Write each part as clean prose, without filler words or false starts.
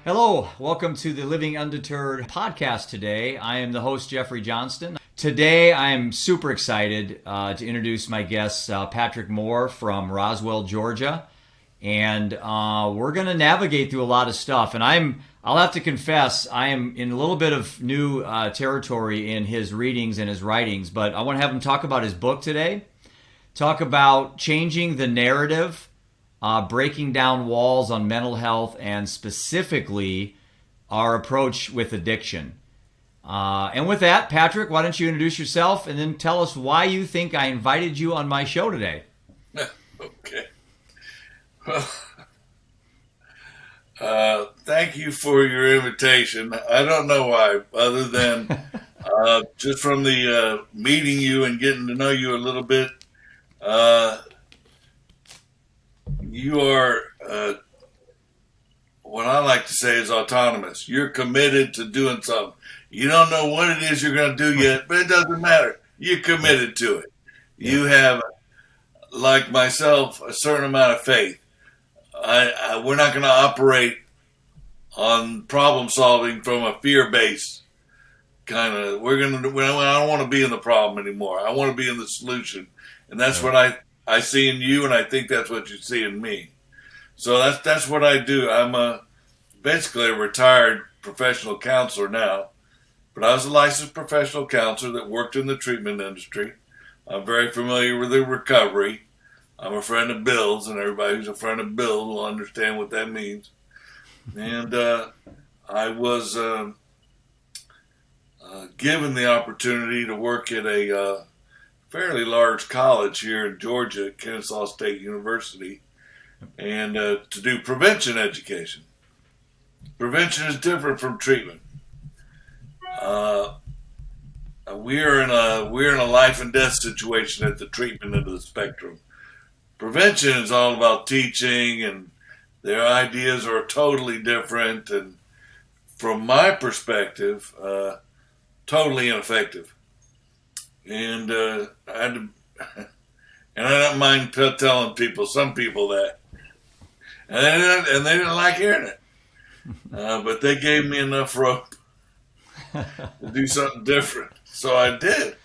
Hello, welcome to the Living Undeterred podcast today. I am the host, Jeffrey Johnston. Today, I am super excited to introduce my guest, Patrick Moore from Roswell, Georgia. And we're going to navigate through a lot of stuff. And I'll have to confess, I am in a little bit of new territory in his readings and his writings. But I want to have him talk about his book today. Talk about changing the narrative, breaking down walls on mental health, and specifically our approach with addiction. And with that, Patrick, why don't you introduce yourself and then tell us why you think I invited you on my show today? Okay. Well, thank you for your invitation. I don't know why, other than just from the meeting you and getting to know you a little bit. You are, what I like to say is autonomous. You're committed to doing something. You don't know what it is you're going to do yet, but it doesn't matter. You're committed to it. Yeah. You have, like myself, a certain amount of faith. We're not going to operate on problem solving from a fear base kind of. I don't want to be in the problem anymore. I want to be in the solution, and that's what I see in you, and I think that's what you see in me. So that's what I do. I'm basically a retired professional counselor now, but I was a licensed professional counselor that worked in the treatment industry. I'm very familiar with the recovery. I'm a friend of Bill's, and everybody who's a friend of Bill will understand what that means. And I was given the opportunity to work at a fairly large college here in Georgia, Kennesaw State University, and to do prevention education. Prevention is different from treatment. We're in a life and death situation at the treatment end of the spectrum. Prevention is all about teaching, and their ideas are totally different, and from my perspective, totally ineffective. And I don't mind telling some people that, and they didn't like hearing it. But they gave me enough rope to do something different, so I did,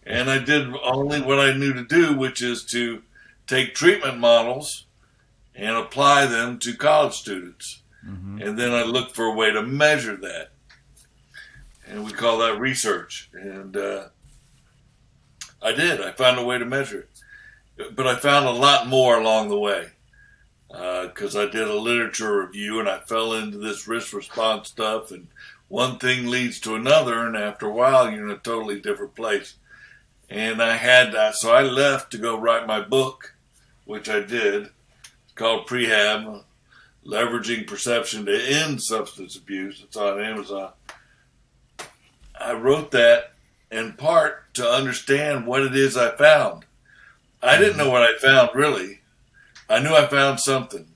and I did only what I knew to do, which is to take treatment models and apply them to college students. Mm-hmm. And then I looked for a way to measure that. And we call that research. And I did. I found a way to measure it. But I found a lot more along the way. Because I did a literature review and I fell into this risk response stuff. And one thing leads to another. And after a while, you're in a totally different place. And so I left to go write my book, which I did. It's called Prehab, Leveraging Perception to End Substance Abuse. It's on Amazon. I wrote that in part to understand what it is I found. I didn't know what I found, really. I knew I found something.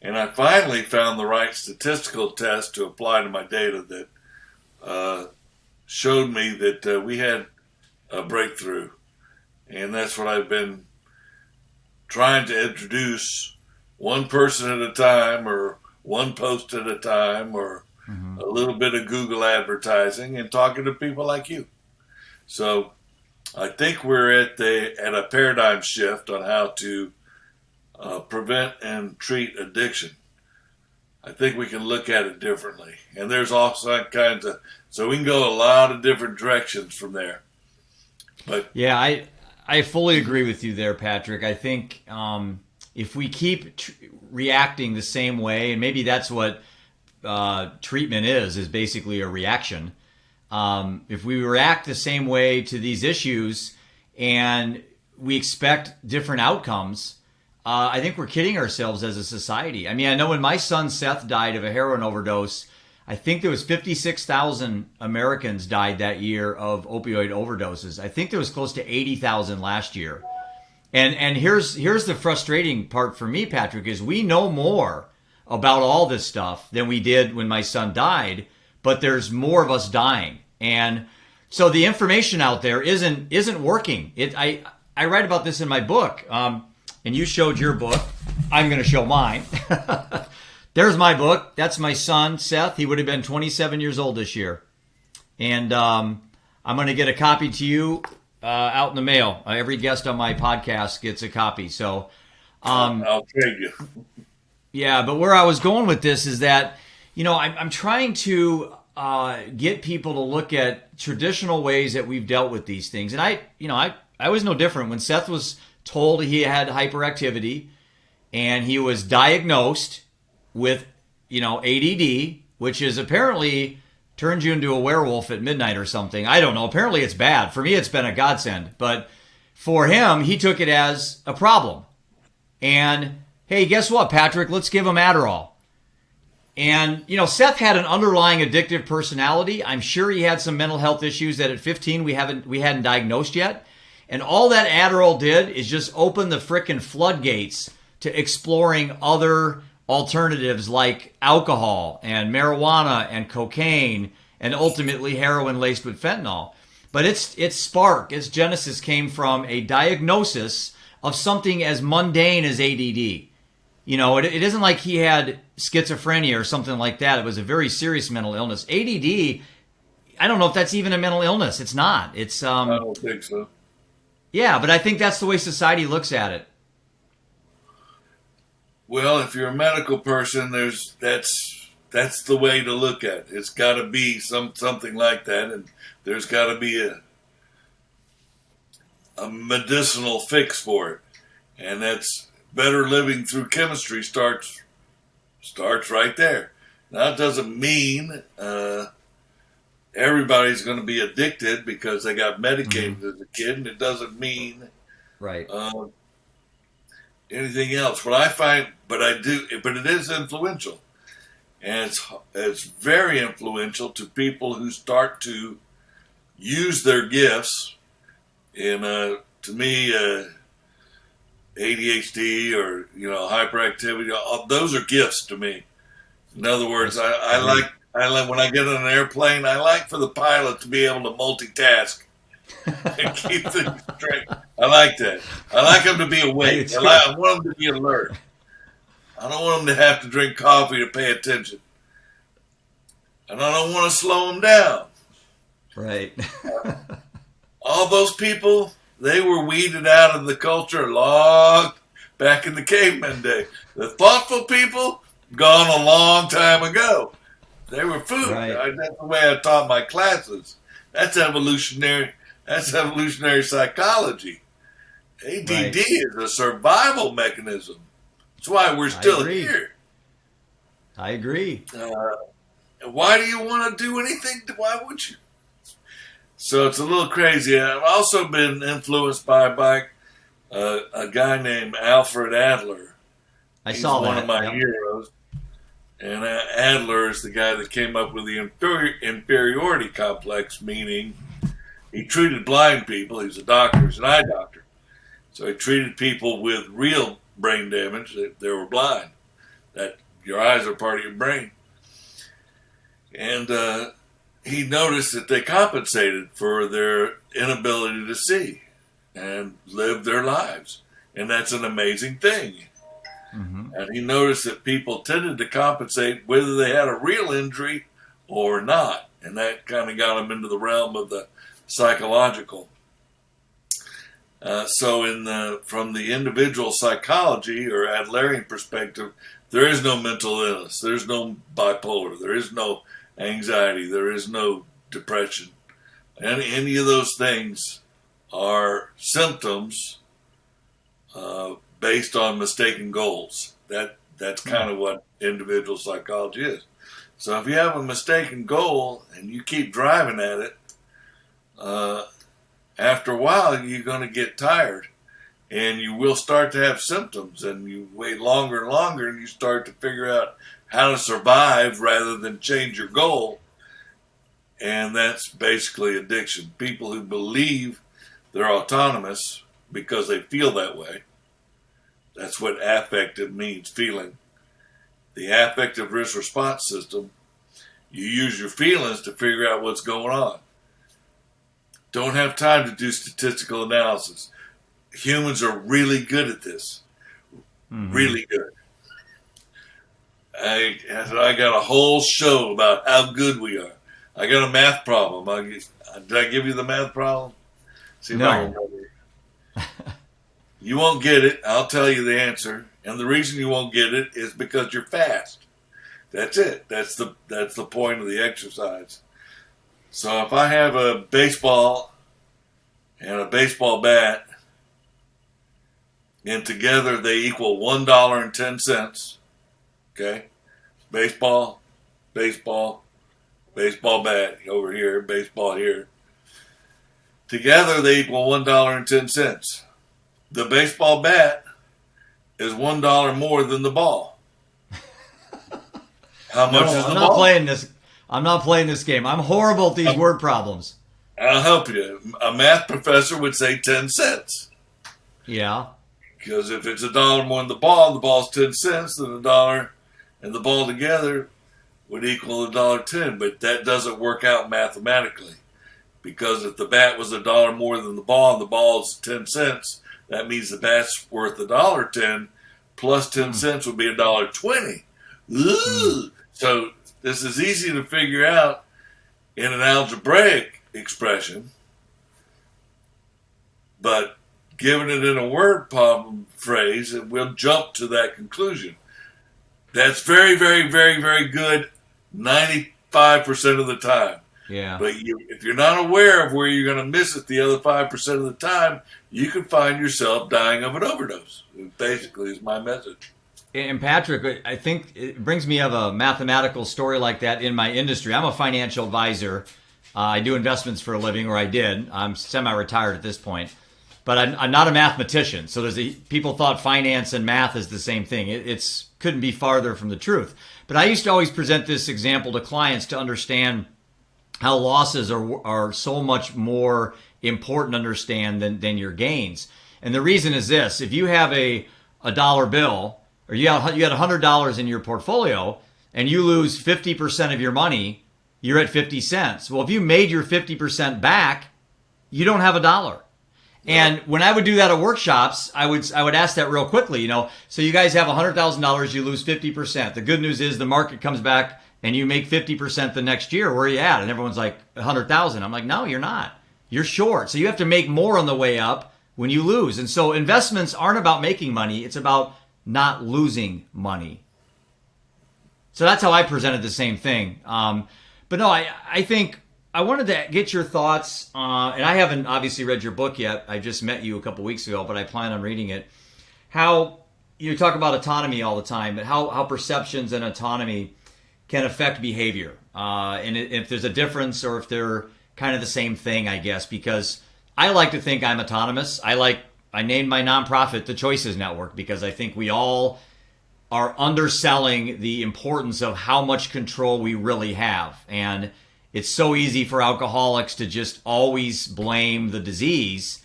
And I finally found the right statistical test to apply to my data that showed me that we had a breakthrough. And that's what I've been trying to introduce, one person at a time, or one post at a time, or a little bit of Google advertising, and talking to people like you. So I think we're at a paradigm shift on how to prevent and treat addiction. I think we can look at it differently, and there's all kinds of, so we can go a lot of different directions from there. But yeah, I fully agree with you there, Patrick. I think if we keep reacting the same way, and maybe that's what treatment is basically a reaction. If we react the same way to these issues and we expect different outcomes, I think we're kidding ourselves as a society. I mean, I know when my son Seth died of a heroin overdose, I think there was 56,000 Americans died that year of opioid overdoses. I think there was close to 80,000 last year. And here's the frustrating part for me, Patrick, is we know more about all this stuff than we did when my son died, but there's more of us dying. And so the information out there isn't working. I write about this in my book, and you showed your book. I'm going to show mine. there's my book. That's my son, Seth. He would have been 27 years old this year. And I'm going to get a copy to you out in the mail. Every guest on my podcast gets a copy. So I'll trade you. Yeah, but where I was going with this is that, I'm trying to get people to look at traditional ways that we've dealt with these things. And I was no different. When Seth was told he had hyperactivity and he was diagnosed with, ADD, which is apparently turns you into a werewolf at midnight or something. I don't know. Apparently it's bad. For me, it's been a godsend. But for him, he took it as a problem. And hey, guess what, Patrick? Let's give him Adderall. And, Seth had an underlying addictive personality. I'm sure he had some mental health issues that at 15 we hadn't diagnosed yet. And all that Adderall did is just open the frickin' floodgates to exploring other alternatives like alcohol and marijuana and cocaine and ultimately heroin laced with fentanyl. But its genesis came from a diagnosis of something as mundane as ADD. It isn't like he had schizophrenia or something like that. It was a very serious mental illness. ADD, I don't know if that's even a mental illness. It's not. It's I don't think so. Yeah, but I think that's the way society looks at it. Well, if you're a medical person, that's the way to look at it. It's got to be something like that, and there's got to be a medicinal fix for it, and that's better living through chemistry starts right there. Now, it doesn't mean everybody's going to be addicted because they got medicated as a kid, and it doesn't mean right anything else. But it is influential, and it's very influential to people who start to use their gifts. And to me, ADHD or hyperactivity, those are gifts to me. In other words, I like when I get on an airplane, I like for the pilot to be able to multitask and keep things straight. I like that. I like them to be awake. I want them to be alert. I don't want them to have to drink coffee to pay attention. And I don't want to slow them down. Right. All those people, they were weeded out of the culture long back in the caveman day. The thoughtful people, gone a long time ago. They were food. Right. That's the way I taught my classes. That's evolutionary psychology. ADD is a survival mechanism. That's why we're still here. I agree. Why do you want to do anything? Why would you? So it's a little crazy. I've also been influenced by a guy named Alfred Adler. He's one of my heroes. And Adler is the guy that came up with the inferiority complex, meaning he treated blind people. He's a doctor. He's an eye doctor. So he treated people with real brain damage. They were blind. That your eyes are part of your brain. And he noticed that they compensated for their inability to see and live their lives. And that's an amazing thing. Mm-hmm. And he noticed that people tended to compensate whether they had a real injury or not. And that kind of got him into the realm of the psychological. So from the individual psychology or Adlerian perspective, there is no mental illness. There's no bipolar. There is no anxiety. There is no depression. Any of those things are symptoms based on mistaken goals. That's kind of what individual psychology is. So if you have a mistaken goal and you keep driving at it, after a while you're going to get tired and you will start to have symptoms, and you wait longer and longer and you start to figure out how to survive rather than change your goal. And that's basically addiction. People who believe they're autonomous because they feel that way. That's what affective means, feeling. The affective risk response system, you use your feelings to figure out what's going on. Don't have time to do statistical analysis. Humans are really good at this. Mm-hmm. Really good. I got a whole show about how good we are. I got a math problem. Did I give you the math problem? See if I can No. remember. You won't get it. I'll tell you the answer. And the reason you won't get it is because you're fast. That's it. That's the point of the exercise. So if I have a baseball and a baseball bat, and together they equal $1.10. Okay, baseball, baseball, baseball bat over here, baseball here. Together they equal $1.10. The baseball bat is $1 more than the ball. How much is the I'm ball? not playing this. I'm not playing this game. I'm horrible at these word problems. I'll help you. A math professor would say 10 cents. Yeah. Because if it's $1 more than the ball's 10 cents, then $1 and the ball together would equal $1.10. But that doesn't work out mathematically. Because if the bat was $1 more than the ball and the ball's 10 cents, that means the bat's worth $1.10 plus 10 cents would be $1.20. Ooh. So this is easy to figure out in an algebraic expression, but given it in a word problem phrase, we'll jump to that conclusion. That's very, very, very, very good 95% of the time. Yeah. But if you're not aware of where you're going to miss it the other 5% of the time, you could find yourself dying of an overdose. Basically, is my message. And Patrick, I think it brings me of a mathematical story like that in my industry. I'm a financial advisor. I do investments for a living, or I did. I'm semi-retired at this point. But I'm not a mathematician. So people thought finance and math is the same thing. It's couldn't be farther from the truth. But I used to always present this example to clients to understand how losses are so much more important to understand than your gains. And the reason is this: if you have a dollar bill, or you had $100 in your portfolio, and you lose 50% of your money, you're at 50 cents. Well, if you made your 50% back, you don't have $1. And when I would do that at workshops, I would ask that real quickly. So you guys have $100,000, you lose 50%. The good news is the market comes back and you make 50% the next year. Where are you at? And everyone's like, 100,000. I'm like, no, you're not. You're short. So you have to make more on the way up when you lose. And so investments aren't about making money. It's about not losing money. So that's how I presented the same thing. But no, I think I wanted to get your thoughts, and I haven't obviously read your book yet. I just met you a couple weeks ago, but I plan on reading it. How you talk about autonomy all the time, but how perceptions and autonomy can affect behavior, and if there's a difference or if they're kind of the same thing, I guess, because I like to think I'm autonomous. I named my nonprofit the Choices Network because I think we all are underselling the importance of how much control we really have. And it's so easy for alcoholics to just always blame the disease.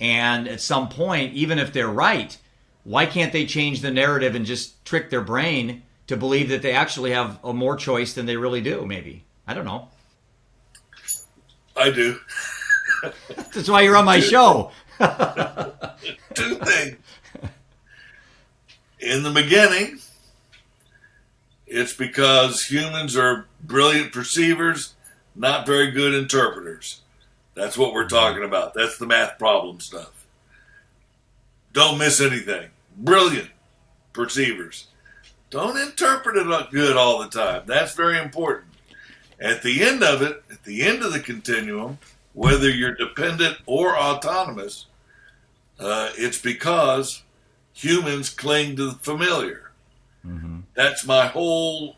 And at some point, even if they're right, why can't they change the narrative and just trick their brain to believe that they actually have a more choice than they really do, maybe? I don't know. I do. That's why you're on my show. Two things. In the beginning, it's because humans are brilliant perceivers, not very good interpreters. That's what we're talking about. That's the math problem stuff. Don't miss anything. Brilliant perceivers. Don't interpret it good all the time. That's very important. At the end of it, at the end of the continuum, whether you're dependent or autonomous, it's because humans cling to the familiar. Mm-hmm. That's my whole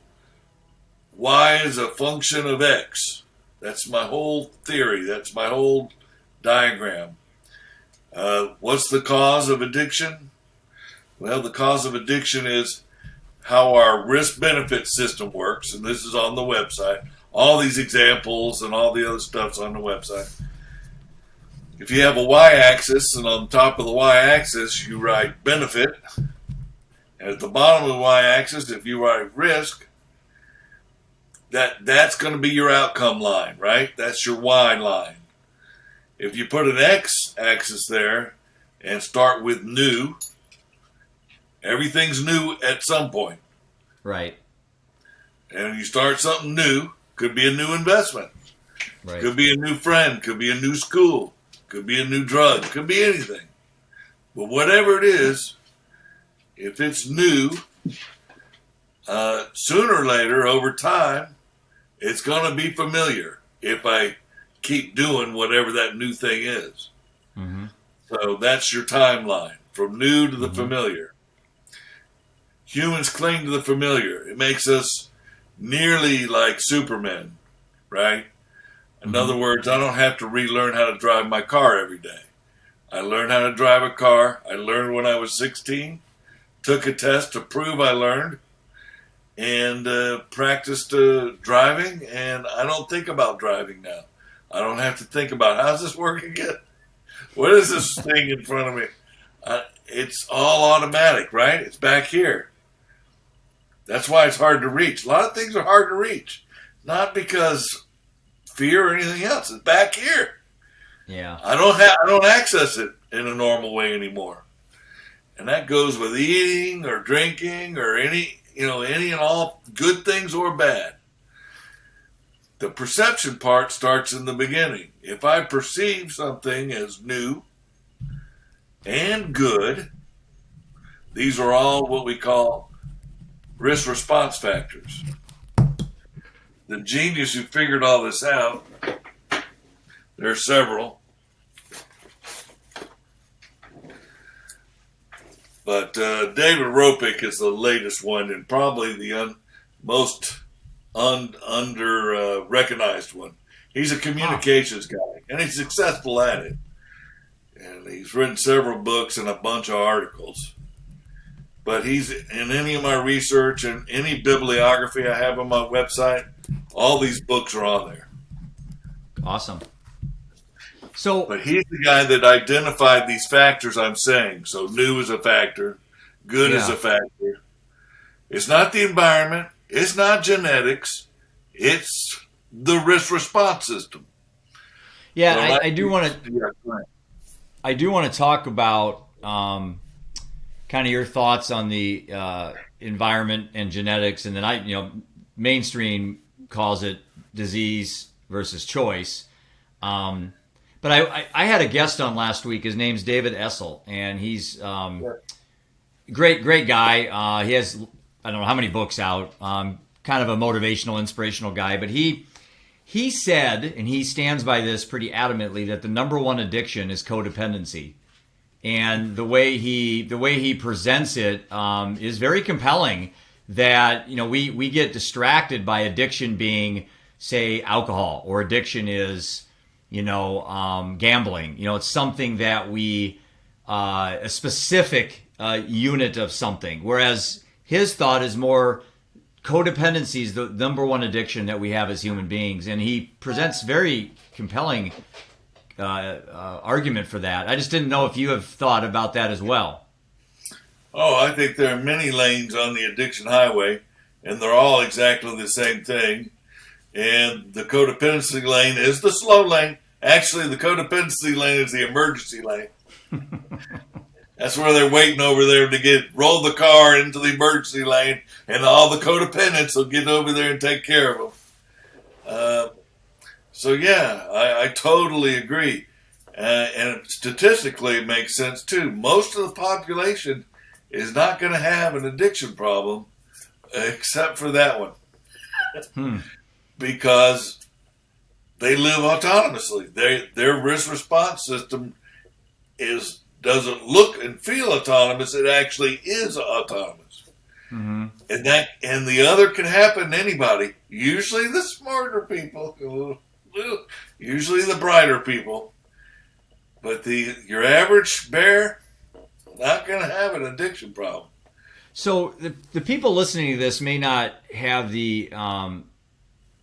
y is a function of x. That's my whole theory. That's my whole diagram. What's the cause of addiction? Well, the cause of addiction is how our risk-benefit system works, and this is on the website. All these examples and all the other stuff's on the website. If you have a y-axis, and on top of the y-axis you write benefit, and at the bottom of the y-axis, if you write risk, that's going to be your outcome line, right? That's your y line. If you put an x-axis there and start with new, everything's new at some point. Right. and you start something new. Could be a new investment. Right. Could be a new friend. Could be a new school. Could be a new drug. Could be anything. But whatever it is, if it's new, sooner or later, over time, it's going to be familiar if I keep doing whatever that new thing is. Mm-hmm. So that's your timeline, from new to the familiar. Humans cling to the familiar. It makes us nearly like Superman, right? In other words, I don't have to relearn how to drive my car every day. I learned how to drive a car. I learned when I was 16, took a test to prove I learned, and practiced driving, and I don't think about driving now. I don't have to think about, how's this work again? What is this thing in front of me? It's all automatic, right? It's back here. That's why it's hard to reach. A lot of things are hard to reach. Not because fear or anything else. It's back here. Yeah. I don't access it in a normal way anymore. And that goes with eating or drinking or any and all good things or bad. The perception part starts in the beginning. If I perceive something as new and good, these are all what we call risk response factors. The genius who figured all this out, there are several, but David Ropick is the latest one and probably the most under recognized one. He's a communications guy, and he's successful at it. And he's written several books and a bunch of articles. But he's in any of my research and any bibliography I have on my website, all these books are on there. Awesome. But he's the guy that identified these factors I'm saying. So new is a factor, good is a factor. It's not the environment. It's not genetics. It's the risk response system. Yeah, So I do want to. I do want to talk about kind of your thoughts on the environment and genetics, and then mainstream calls it disease versus choice. But I had a guest on last week. His name's David Essel, and he's great guy. He has, I don't know how many books out. Kind of a motivational, inspirational guy. But he said, and he stands by this pretty adamantly, that the number one addiction is codependency. And the way he presents it is very compelling. That we get distracted by addiction being, say, alcohol, or addiction is gambling. It's something that a specific unit of something. Whereas his thought is more codependency is the number one addiction that we have as human beings, and he presents very compelling argument for that. I just didn't know if you have thought about that as well. Oh, I think there are many lanes on the addiction highway, and they're all exactly the same thing. And the codependency lane is the slow lane. Actually, the codependency lane is the emergency lane. That's where they're waiting over there to roll the car into the emergency lane, and all the codependents will get over there and take care of them. So yeah, I totally agree. And statistically, it makes sense too. Most of the population is not going to have an addiction problem, except for that one. Because they live autonomously. Their risk response system doesn't look and feel autonomous. It actually is autonomous. Mm-hmm. And the other can happen to anybody. Usually the smarter people, usually the brighter people. But your average bear, not going to have an addiction problem. So the people listening to this may not have the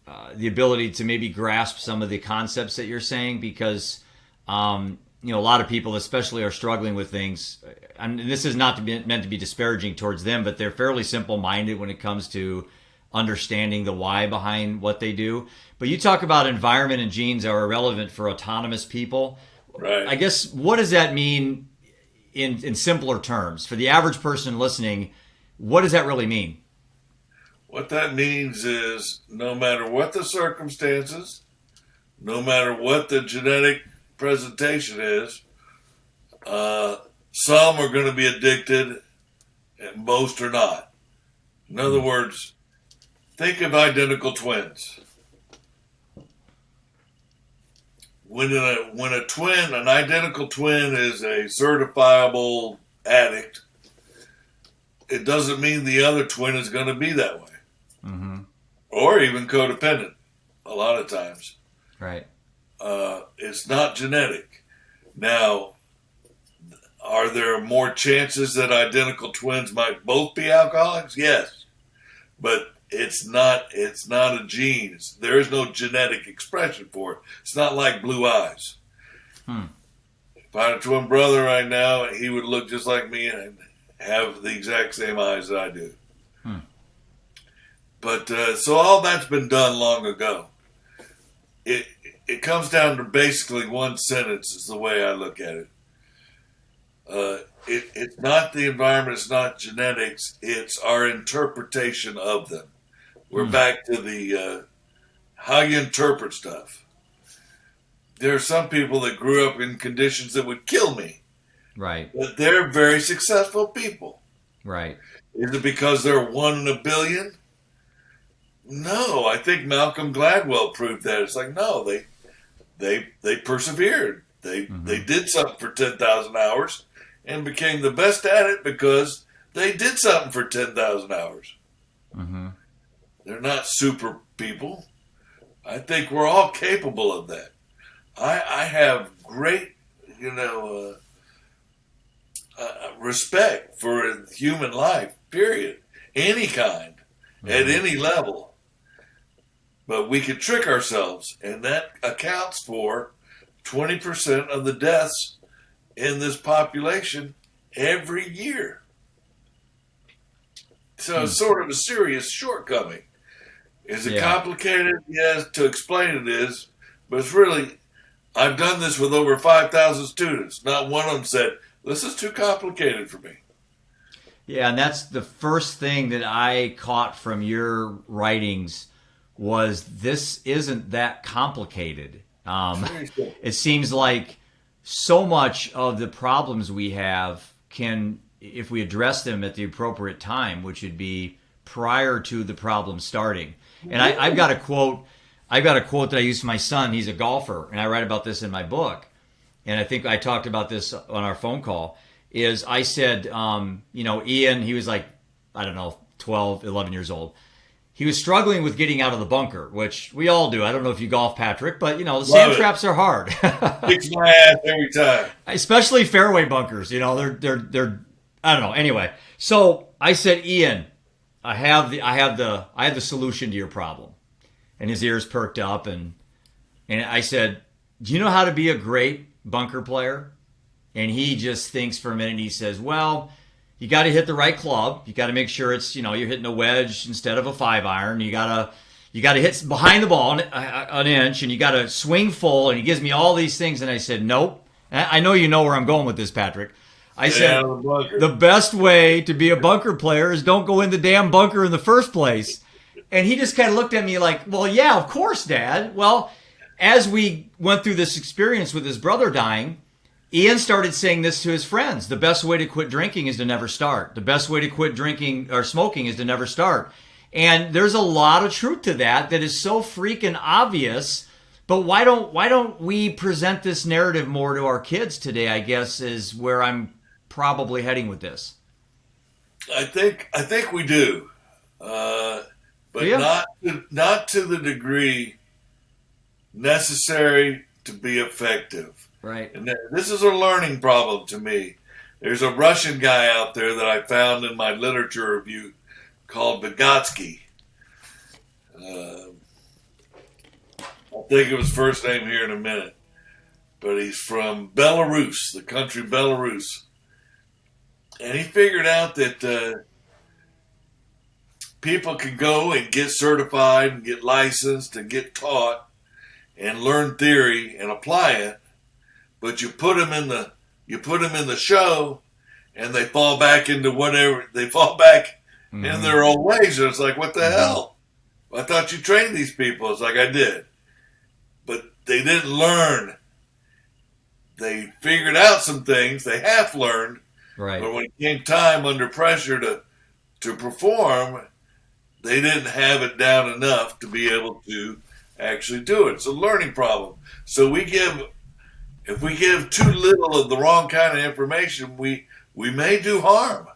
ability to maybe grasp some of the concepts that you're saying, because a lot of people especially are struggling with things, and this is not meant to be disparaging towards them, but they're fairly simple-minded when it comes to understanding the why behind what they do. But you talk about environment and genes are irrelevant for autonomous people. Right. I guess, what does that mean in simpler terms? For the average person listening, what does that really mean? What that means is no matter what the circumstances, no matter what the genetic presentation is, some are going to be addicted and most are not. In other words, think of identical twins. When an identical twin is a certifiable addict, it doesn't mean the other twin is going to be that way. Mm-hmm. Or even codependent a lot of times. Right. It's not genetic. Now, are there more chances that identical twins might both be alcoholics? Yes. But it's not a gene. There is no genetic expression for it. It's not like blue eyes. If I had a twin brother right now, he would look just like me and have the exact same eyes that I do. But so all that's been done long ago. It comes down to basically one sentence is the way I look at it. It's not the environment, it's not genetics, it's our interpretation of them. We're back to the how you interpret stuff. There are some people that grew up in conditions that would kill me. Right. But they're very successful people. Right. Is it because they're 1 in a billion? No, I think Malcolm Gladwell proved that. It's like, no, they persevered. They did something for 10,000 hours and became the best at it because they did something for 10,000 hours. Mm-hmm. They're not super people. I think we're all capable of that. I have great, respect for human life, period. Any kind, at any level. But we can trick ourselves, and that accounts for 20% of the deaths in this population every year. So it's sort of a serious shortcoming. Is it complicated? Yes, to explain it is. But it's really, I've done this with over 5,000 students. Not one of them said, this is too complicated for me. Yeah, and that's the first thing that I caught from your writings was this isn't that complicated. It seems like so much of the problems we have can, if we address them at the appropriate time, which would be prior to the problem starting. And I've got a quote that I use to my son. He's a golfer, and I write about this in my book. And I think I talked about this on our phone call. Is I said, Ian, he was like, I don't know, 12, 11 years old. He was struggling with getting out of the bunker, which we all do. I don't know if you golf, Patrick, but, the sand traps are hard. Kicks my ass every time. Especially fairway bunkers. They're I don't know. Anyway, so I said, Ian, I have the solution to your problem. And his ears perked up, and I said, do you know how to be a great bunker player? And he just thinks for a minute, and he says, well, you got to hit the right club. You got to make sure it's, you're hitting a wedge instead of a 5-iron. You got to hit behind the ball an inch, and you got to swing full. And he gives me all these things, and I said, nope. And I know you know where I'm going with this, Patrick. I said, the best way to be a bunker player is don't go in the damn bunker in the first place. And he just kind of looked at me like, well, yeah, of course, Dad. Well, as we went through this experience with his brother dying, Ian started saying this to his friends. The best way to quit drinking is to never start. The best way to quit drinking or smoking is to never start. And there's a lot of truth to that is so freaking obvious. But why don't we present this narrative more to our kids today, I guess, is where I'm probably heading with this. I think we do. But not to the degree necessary to be effective. Right. And this is a learning problem to me. There's a Russian guy out there that I found in my literature review called Vygotsky. I'll think of his first name here in a minute. But he's from Belarus, the country Belarus. And he figured out that people can go and get certified and get licensed and get taught and learn theory and apply it, but you put them in the show, and they fall back into whatever they fall back in Mm-hmm. their own ways. And it's like, what the Mm-hmm. hell? I thought you trained these people. It's like, I did. But they didn't learn. They figured out some things they half learned, Right. but when it came time under pressure to perform, they didn't have it down enough to be able to actually do it. It's a learning problem. So if we give too little of the wrong kind of information, we may do harm.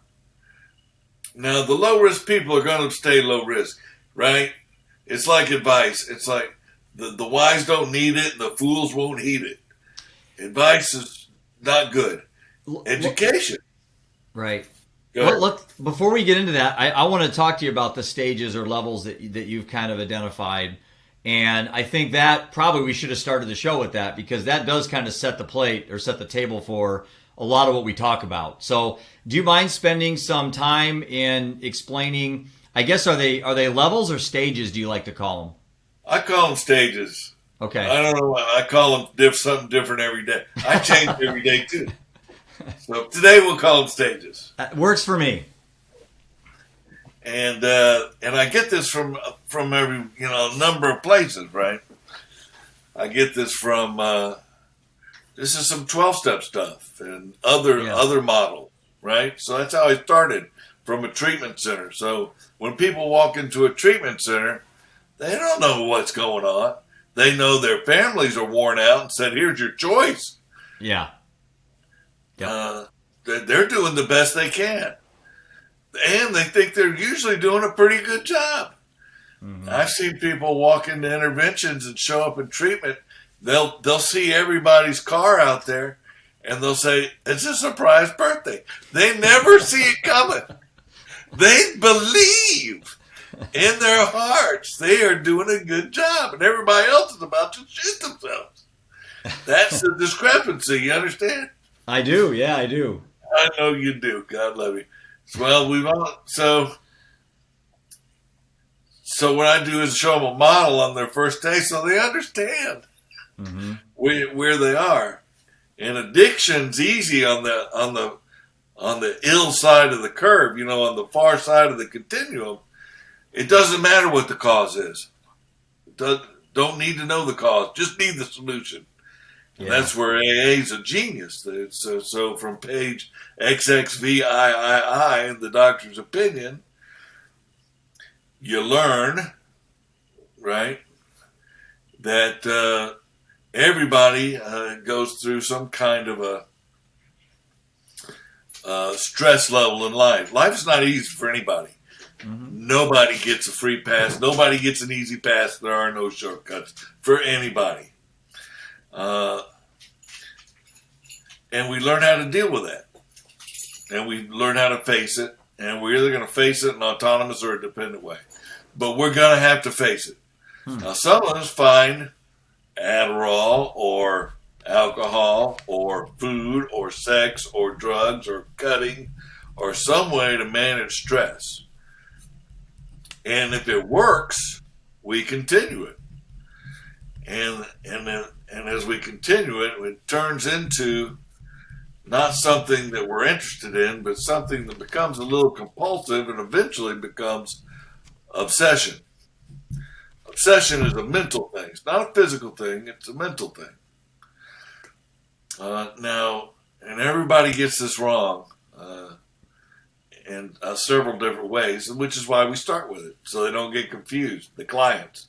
Now, the low risk people are going to stay low risk, right? It's like advice. It's like the wise don't need it, and the fools won't heed it. Advice is not good. Education. Right. Go ahead. Look, before we get into that, I want to talk to you about the stages or levels that you've kind of identified. And I think that probably we should have started the show with that, because that does kind of set the plate or set the table for a lot of what we talk about. So do you mind spending some time in explaining, I guess, are they levels or stages, do you like to call them? I call them stages. Okay. I don't know. I call them something different every day. I change every day too. So today we'll call them stages. That works for me. And I get this from every number of places, right? I get this from this is some 12-step stuff and other models, right? So that's how I started, from a treatment center. So when people walk into a treatment center, they don't know what's going on. They know their families are worn out and said, "Here's your choice." Yeah. Yep. They're doing the best they can, and they think they're usually doing a pretty good job. Mm-hmm. I've seen people walk into interventions and show up in treatment. They'll see everybody's car out there, and they'll say, "It's a surprise birthday." They never see it coming. They believe in their hearts they are doing a good job, and everybody else is about to shoot themselves. That's the discrepancy. You understand? I do. Yeah, I do. I know you do. God love you. Well, so what I do is show them a model on their first day, so they understand Mm-hmm. where they are. And addiction's easy on the ill side of the curve. On the far side of the continuum. It doesn't matter what the cause is. Don't need to know the cause. Just need the solution. And that's where AA is a genius. So from page XXVIII in the doctor's opinion, you learn, right, that everybody goes through some kind of a stress level in life. Life is not easy for anybody. Mm-hmm. Nobody gets a free pass. Nobody gets an easy pass. There are no shortcuts for anybody. And we learn how to deal with that. And we learn how to face it. And we're either going to face it in an autonomous or a dependent way. But we're going to have to face it. Now, some of us find Adderall or alcohol or food or sex or drugs or cutting or some way to manage stress. And if it works, we continue it. And as we continue it, it turns into not something that we're interested in, but something that becomes a little compulsive and eventually becomes obsession. Obsession is a mental thing. It's not a physical thing. It's a mental thing. Now, and everybody gets this wrong in several different ways, which is why we start with it, so they don't get confused, the clients.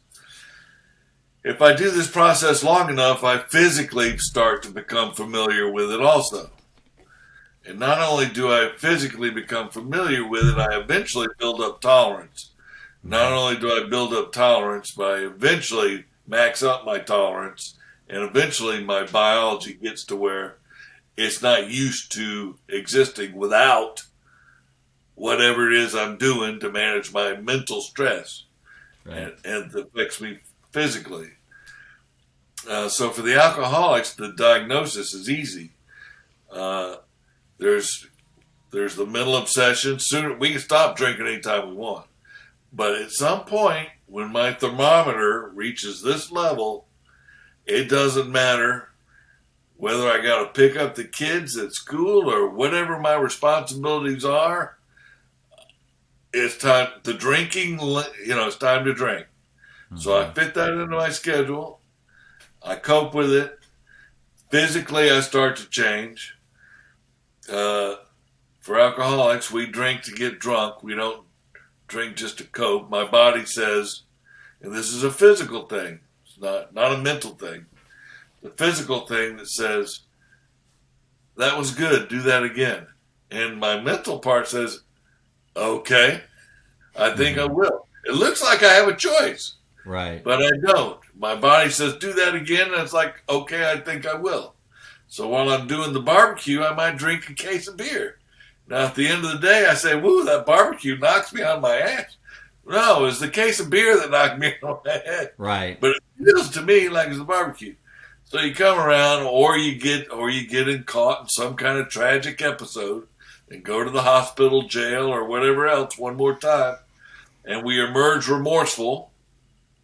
If I do this process long enough, I physically start to become familiar with it also. And not only do I physically become familiar with it, I eventually build up tolerance. Not only do I build up tolerance, but I eventually max up my tolerance, and eventually my biology gets to where it's not used to existing without whatever it is I'm doing to manage my mental stress. Right. And it affects me physically. So for the alcoholics, the diagnosis is easy. There's the mental obsession. Sooner we can stop drinking anytime we want, but at some point when my thermometer reaches this level, it doesn't matter whether I got to pick up the kids at school or whatever my responsibilities are. it's time, the drinking, it's time to drink. So I fit that into my schedule. I cope with it. Physically, I start to change. For alcoholics, we drink to get drunk. We don't drink just to cope. My body says, and this is a physical thing. It's not a mental thing. The physical thing that says, that was good, do that again. And my mental part says, okay, I think I will. It looks like I have a choice. Right. But I don't. My body says, do that again. And it's like, okay, I think I will. So while I'm doing the barbecue, I might drink a case of beer. Now, at the end of the day, I say, woo, that barbecue knocks me on my ass. No, it's the case of beer that knocked me on my head. Right. But it feels to me like it's a barbecue. So you come around, or you get caught in some kind of tragic episode and go to the hospital, jail, or whatever else one more time, and we emerge remorseful.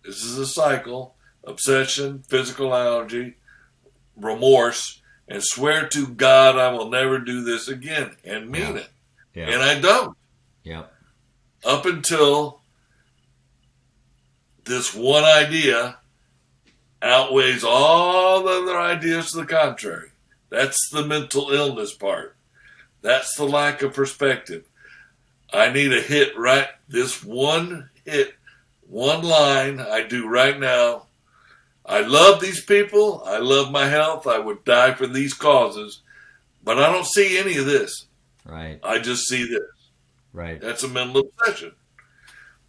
This is a cycle: obsession, physical allergy, remorse, and swear to God I will never do this again, and mean it. Yeah. And I don't. Yep. Up until this one idea outweighs all the other ideas to the contrary. That's the mental illness part. That's the lack of perspective. I need a hit right. This one hit, one line I do right now. I love these people. I love my health. I would die for these causes. But I don't see any of this. Right. I just see this. Right. That's a mental obsession.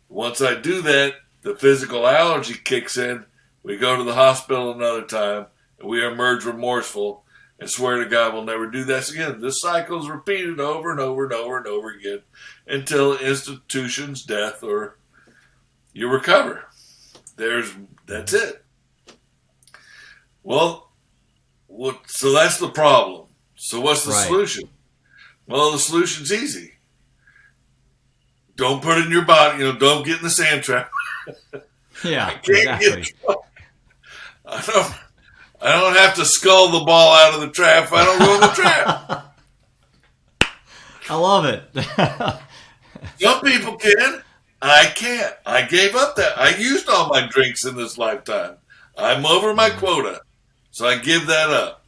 Once I do that, the physical allergy kicks in. We go to the hospital another time, and we emerge remorseful and swear to God we'll never do this again. This cycle is repeated over and over and over and over again until institution's death or you recover. That's it. Well, so that's the problem. So what's the solution? Well, the solution's easy. Don't put it in your body. Don't get in the sand trap. Yeah, exactly. I don't have to scull the ball out of the trap if I don't go in the trap. I love it. Some people can. I can't. I gave up that. I used all my drinks in this lifetime. I'm over my quota. So I give that up.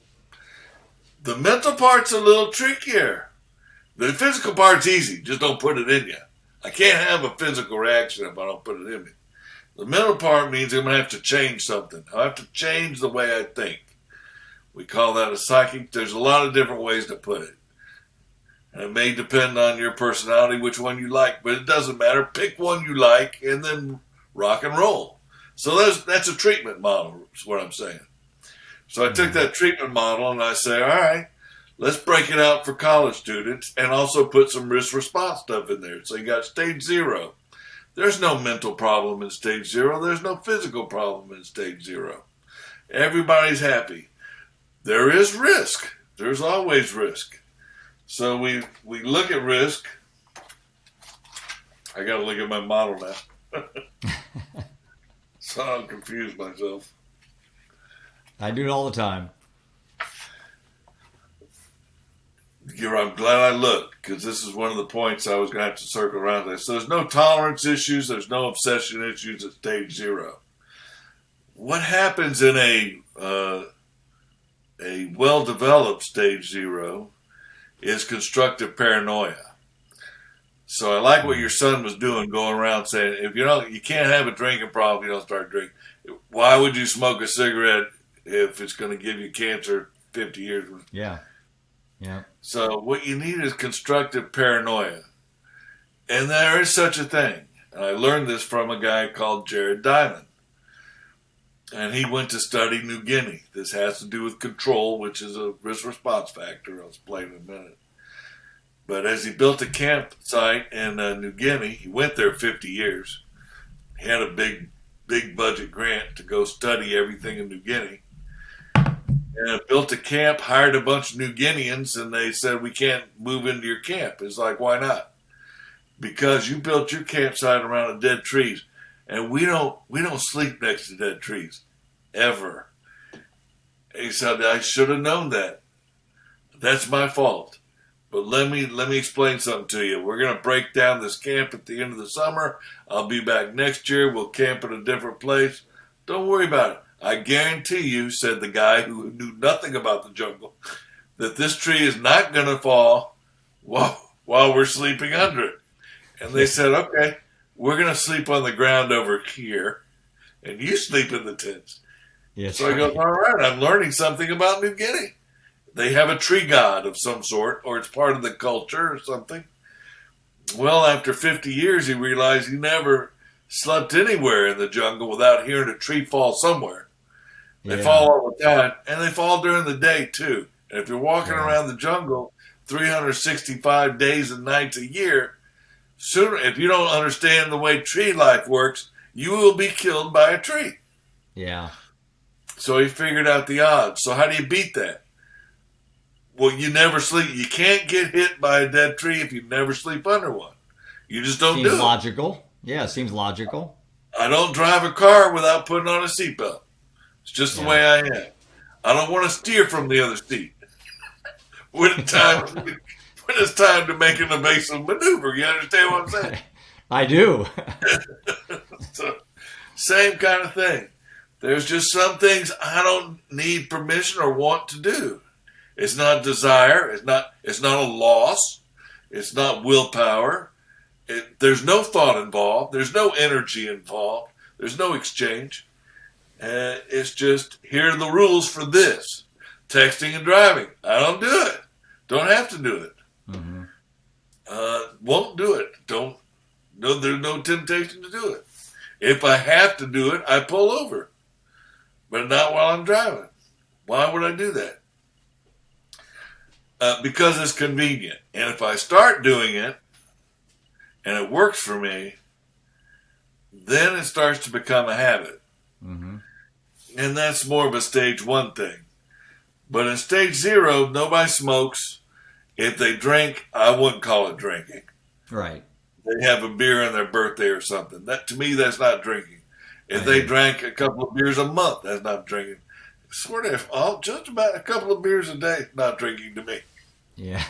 The mental part's a little trickier. The physical part's easy. Just don't put it in you. I can't have a physical reaction if I don't put it in me. The mental part means I'm going to have to change something. I have to change the way I think. We call that a psychic. There's a lot of different ways to put it. And it may depend on your personality, which one you like, but it doesn't matter. Pick one you like and then rock and roll. So that's a treatment model, is what I'm saying. So I took that treatment model and I say, all right, let's break it out for college students and also put some risk response stuff in there. So you got stage 0. There's no mental problem in stage 0. There's no physical problem in stage 0. Everybody's happy. There is risk. There's always risk. So we look at risk. I got to look at my model now. So I'm confused myself. I do it all the time. I'm glad I looked, because this is one of the points I was going to have to circle around there. So there's no tolerance issues. There's no obsession issues at stage 0. What happens in a well-developed stage 0 is constructive paranoia. So I like what your son was doing, going around saying, if you can't have a drinking problem if you don't start drinking. Why would you smoke a cigarette if it's going to give you cancer 50 years? Yeah. Yeah. So what you need is constructive paranoia. And there is such a thing. And I learned this from a guy called Jared Diamond. And he went to study New Guinea. This has to do with control, which is a risk response factor. I'll explain in a minute. But as he built a campsite in New Guinea, he went there 50 years. He had a big budget grant to go study everything in New Guinea. And built a camp, hired a bunch of New Guineans, and they said, we can't move into your camp. It's like, why not? Because you built your campsite around the dead trees. And we don't sleep next to dead trees. Ever. And he said, I should have known that. That's my fault. But let me explain something to you. We're going to break down this camp at the end of the summer. I'll be back next year. We'll camp at a different place. Don't worry about it. I guarantee you," said the guy who knew nothing about the jungle, "that this tree is not going to fall while we're sleeping under it." And they said, "Okay, we're going to sleep on the ground over here, and you sleep in the tents." Yes, So I go, "All right, I'm learning something about New Guinea. They have a tree god of some sort, or it's part of the culture or something." Well, after 50 years, he realized he never slept anywhere in the jungle without hearing a tree fall somewhere. They fall all the time, and they fall during the day, too. And if you're walking around the jungle 365 days and nights a year, sooner, if you don't understand the way tree life works, you will be killed by a tree. Yeah. So he figured out the odds. So how do you beat that? Well, you never sleep. You can't get hit by a dead tree if you never sleep under one. You just don't do it. Seems logical. Yeah, seems logical. I don't drive a car without putting on a seatbelt. It's just the way I am. I don't want to steer from the other seat. When it's time to make an evasive maneuver, you understand what I'm saying? I do. So, same kind of thing. There's just some things I don't need permission or want to do. It's not desire. It's not a loss. It's not willpower. There's no thought involved. There's no energy involved. There's no exchange. It's just, here are the rules for this. Texting and driving. I don't do it. Don't have to do it. Mm-hmm. Won't do it. There's no temptation to do it. If I have to do it, I pull over. But not while I'm driving. Why would I do that? Because it's convenient. And if I start doing it, and it works for me, then it starts to become a habit. Mm-hmm. And that's more of a stage 1 thing. But in stage 0, nobody smokes. If they drink, I wouldn't call it drinking. Right. They have a beer on their birthday or something. That, to me, that's not drinking. If they drank a couple of beers a month, that's not drinking. Sort of, just about a couple of beers a day, not drinking to me. Yeah.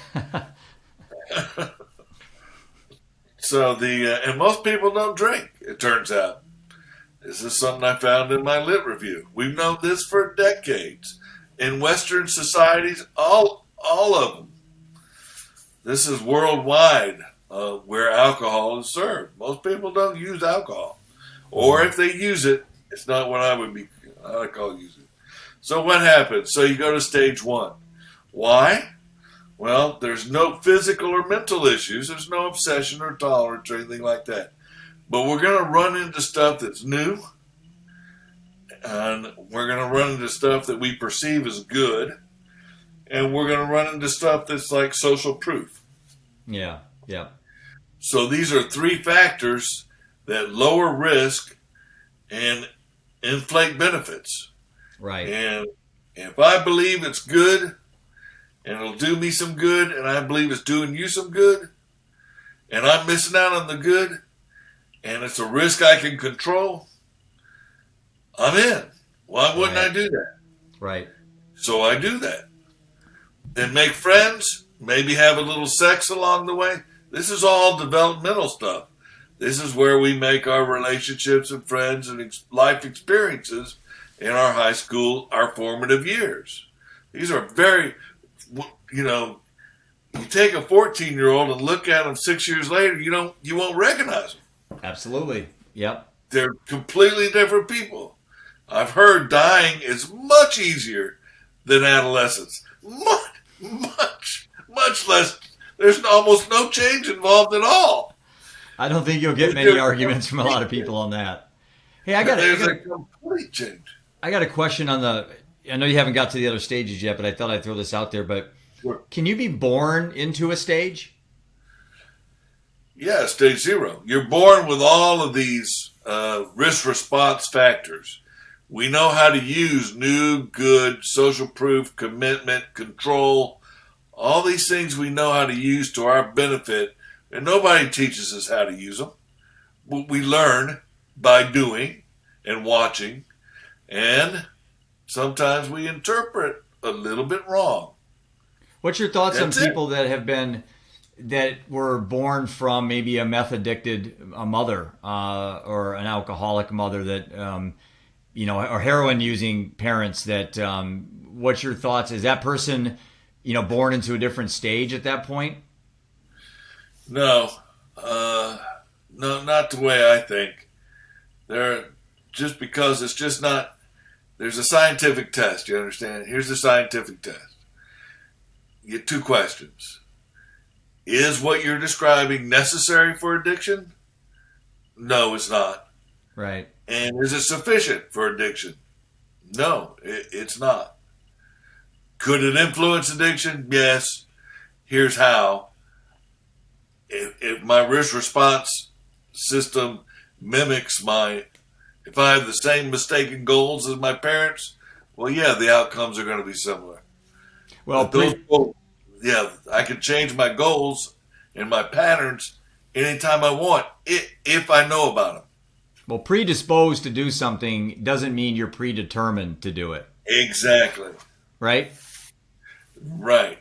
So and most people don't drink, it turns out. This is something I found in my lit review. We've known this for decades. In Western societies, all of them. This is worldwide where alcohol is served. Most people don't use alcohol. Or if they use it, it's not what I call using. So what happens? So you go to stage 1. Why? Well, there's no physical or mental issues. There's no obsession or tolerance or anything like that. But we're going to run into stuff that's new. And we're going to run into stuff that we perceive as good. And we're going to run into stuff that's like social proof. Yeah. Yeah. So these are 3 factors that lower risk and inflate benefits. Right. And if I believe it's good, and it'll do me some good, and I believe it's doing you some good, and I'm missing out on the good, and it's a risk I can control, I'm in. Why wouldn't I do that? Right. So I do that. Then make friends, maybe have a little sex along the way. This is all developmental stuff. This is where we make our relationships and friends and life experiences in our high school, our formative years. These are very... you take a 14-year-old and look at them 6 years later, you won't recognize them. Absolutely. Yep. They're completely different people. I've heard dying is much easier than adolescence. Much less. There's almost no change involved at all. I don't think you'll get many arguments from a lot of people on that. Hey, There's a complete change. I got a question on I know you haven't got to the other stages yet, but I thought I'd throw this out there. But can you be born into a stage? Yeah, stage 0. You're born with all of these risk response factors. We know how to use new, good, social proof, commitment, control. All these things we know how to use to our benefit, and nobody teaches us how to use them. We learn by doing and watching, and sometimes we interpret a little bit wrong. What's your thoughts on That's it. people that were born from maybe a meth addicted mother or an alcoholic mother that or heroin using parents? That what's your thoughts? Is that person born into a different stage at that point? No, no, not the way I think. There, just because it's just not. There's a scientific test. You understand? Here's the scientific test. You get two questions. Is what you're describing necessary for addiction? No, it's not. Right. And is it sufficient for addiction? No, it's not. Could it influence addiction? Yes. Here's how. If my risk response system mimics if I have the same mistaken goals as my parents, well, yeah, the outcomes are going to be similar. Well, But those goals, yeah, I can change my goals and my patterns anytime I want if I know about them. well, predisposed to do something doesn't mean you're predetermined to do it, Exactly. right? Right.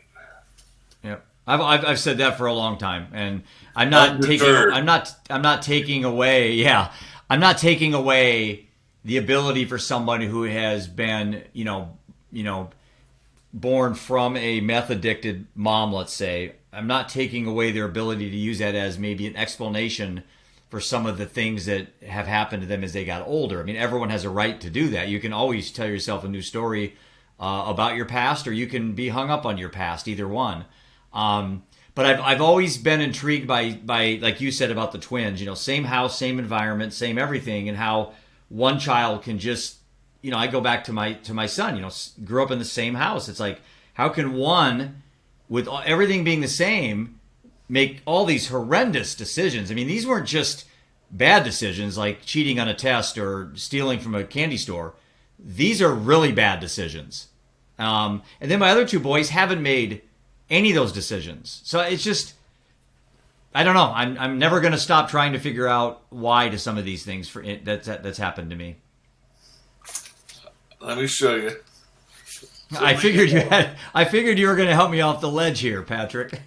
Yep. I've said that for a long time, and I'm not taking Undeterred. I'm not taking away. Yeah, I'm not taking away the ability for somebody who has been born from a meth addicted mom, let's say. I'm not taking away their ability to use that as maybe an explanation for some of the things that have happened to them as they got older. I mean, everyone has a right to do that. You can always tell yourself a new story about your past, or you can be hung up on your past, either one. But I've always been intrigued by like you said about the twins, same house, same environment, same everything, and how one child can just, I go back to my son, grew up in the same house. It's like, how can one, with everything being the same, make all these horrendous decisions? I mean, these weren't just bad decisions like cheating on a test or stealing from a candy store. These are really bad decisions. And then my other two boys haven't made any of those decisions. So it's just, I don't know. I'm never going to stop trying to figure out why to some of these things that's happened to me. Let me show you. I figured you were going to help me off the ledge here, Patrick.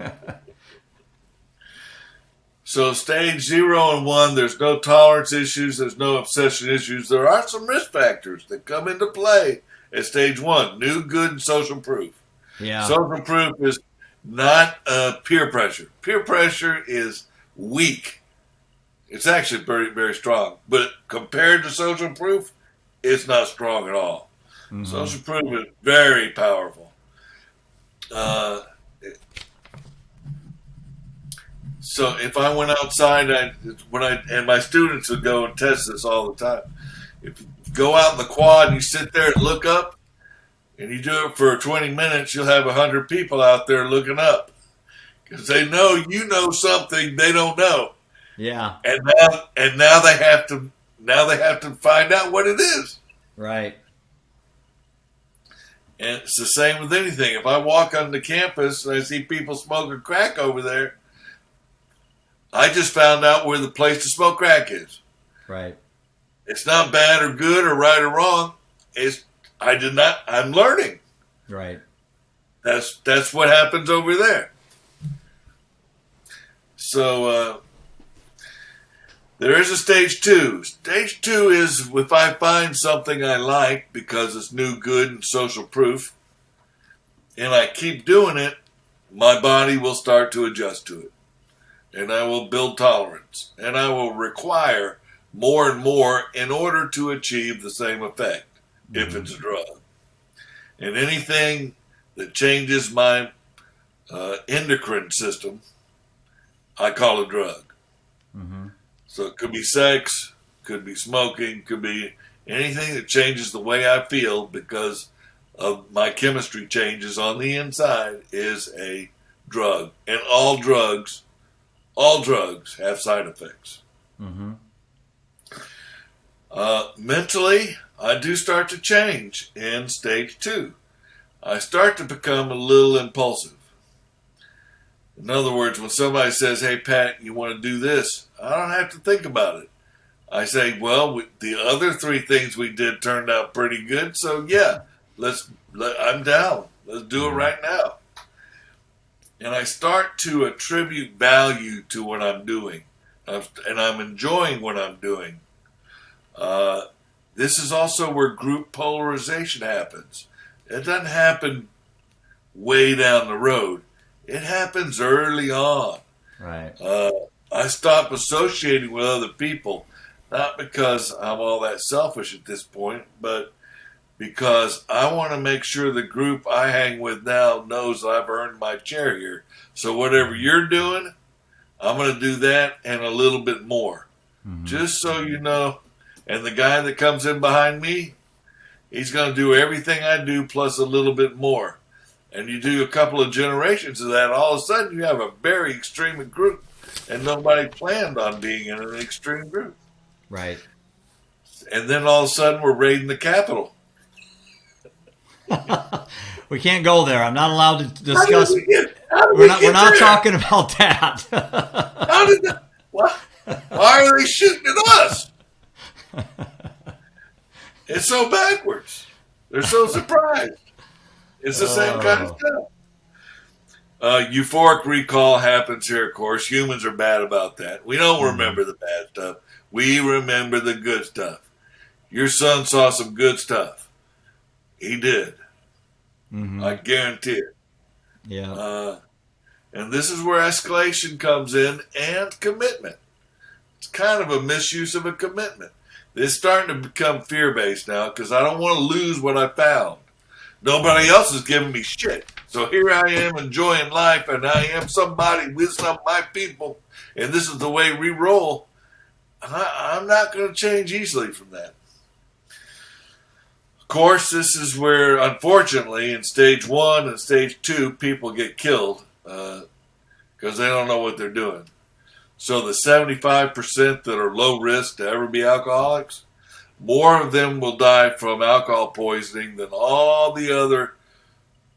So stage 0 and 1, there's no tolerance issues, there's no obsession issues. There are some risk factors that come into play at stage 1. New, good, and social proof. Yeah. Social proof is not peer pressure. Peer pressure is weak. It's actually very, very strong. But compared to social proof, it's not strong at all. Mm-hmm. Social proof is very powerful. So if I went outside, and my students would go and test this all the time. If you go out in the quad and you sit there and look up, and you do it for 20 minutes, you'll have 100 people out there looking up because they know you know something they don't know. Yeah. And now they have to find out what it is. Right. And it's the same with anything. If I walk on the campus and I see people smoking crack over there, I just found out where the place to smoke crack is. Right. It's not bad or good or right or wrong. I'm learning. Right. That's what happens over there. So there is a stage 2. Stage 2 is if I find something I like because it's new, good, and social proof, and I keep doing it, my body will start to adjust to it. And I will build tolerance. And I will require more and more in order to achieve the same effect. If it's a drug. And anything that changes my endocrine system, I call a drug. Mm-hmm. So it could be sex, could be smoking, could be anything that changes the way I feel because of my chemistry changes on the inside is a drug. And all drugs have side effects. Mm-hmm. Mentally, I do start to change in stage 2. I start to become a little impulsive. In other words, when somebody says, "Hey, Pat, you want to do this?" I don't have to think about it. I say, well, the other 3 things we did turned out pretty good, so yeah, I'm down. Let's do it right now. and I start to attribute value to what I'm doing, and I'm enjoying what I'm doing. This is also where group polarization happens. It doesn't happen way down the road. It happens early on. Right. I stop associating with other people, not because I'm all that selfish at this point, but because I want to make sure the group I hang with now knows I've earned my chair here. So whatever you're doing, I'm going to do that and a little bit more. Just so you know. And the guy that comes in behind me, he's going to do everything I do plus a little bit more. And you do a couple of generations of that, all of a sudden you have a very extreme group. And nobody planned on being in an extreme group. Right. And then all of a sudden we're raiding the Capitol. We can't go there. I'm not allowed to discuss. We're not talking about that. How did that? Why are they shooting at us? It's so backwards. They're so surprised. It's the same kind of stuff. Euphoric recall happens here, of course. Humans are bad about that. We don't remember the bad stuff. We remember the good stuff. Your son saw some good stuff. He did. I guarantee it. Yeah. And this is where escalation comes in and commitment. It's kind of a misuse of a commitment. It's starting to become fear-based now because I don't want to lose what I found. Nobody else is giving me shit. So here I am enjoying life, and I am somebody with some of my people, and this is the way we roll. I'm not going to change easily from that. Of course, this is where, unfortunately, in stage 1 and stage 2, people get killed because they don't know what they're doing. So the 75% that are low risk to ever be alcoholics, more of them will die from alcohol poisoning than all the other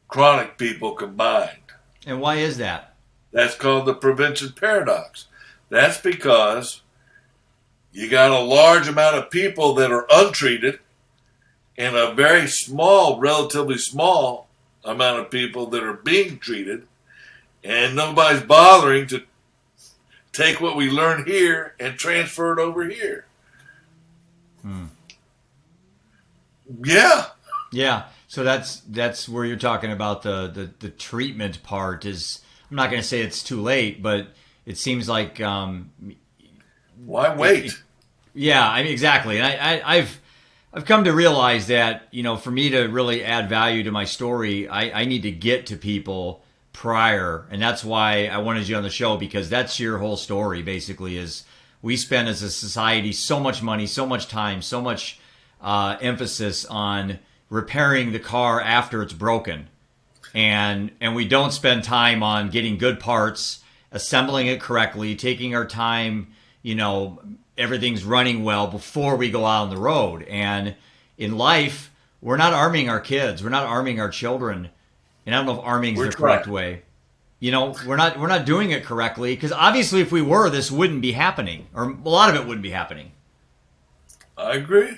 chronic people combined. And why is that? That's called the prevention paradox. That's because you got a large amount of people that are untreated and a very small, relatively small amount of people that are being treated, and nobody's bothering to take what we learn here and transfer it over here. Yeah. Yeah. So that's where you're talking about the treatment part is, I'm not going to say it's too late, but it seems like why wait? Yeah, I mean, exactly. And I've come to realize that, for me to really add value to my story, I need to get to people prior. And that's why I wanted you on the show, because that's your whole story, basically, is we spend as a society so much money, so much time, so much emphasis on repairing the car after it's broken. And we don't spend time on getting good parts, assembling it correctly, taking our time, everything's running well before we go out on the road. And in life, we're not arming our kids. We're not arming our children. And I don't know if arming is the correct way. We're not doing it correctly, because obviously if we were, this wouldn't be happening, or a lot of it wouldn't be happening. I agree.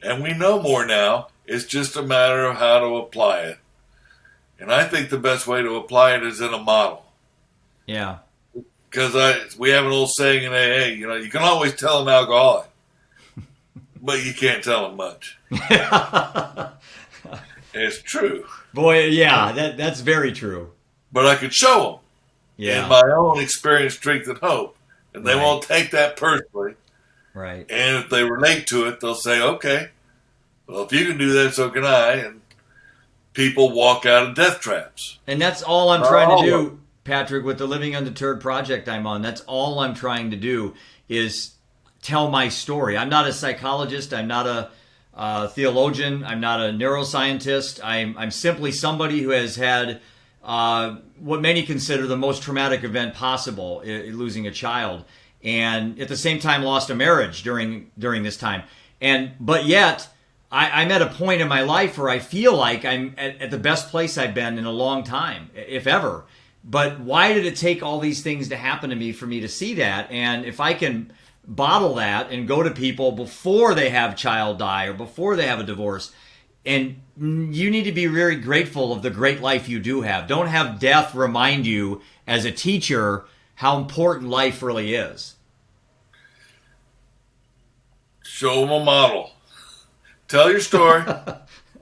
And we know more now. It's just a matter of how to apply it. And I think the best way to apply it is in a model. Yeah. Because we have an old saying in AA, you can always tell an alcoholic, but you can't tell them much. It's true. Boy, yeah, that's very true. But I could show them in my own experience, strength, and hope. And they won't take that personally. Right. And if they relate to it, they'll say, okay, well, if you can do that, so can I. And people walk out of death traps. And that's all I'm trying to do, Patrick, with the Living Undeterred project I'm on. That's all I'm trying to do is tell my story. I'm not a psychologist. I'm not a theologian. I'm not a neuroscientist. I'm simply somebody who has had what many consider the most traumatic event possible, losing a child, and at the same time lost a marriage during this time. But yet, I'm at a point in my life where I feel like I'm at the best place I've been in a long time, if ever. But why did it take all these things to happen to me for me to see that? And if I can bottle that and go to people before they have child die or before they have a divorce, and you need to be very grateful of the great life you do have. Don't have death remind you as a teacher how important life really is. Show them a model. Tell your story.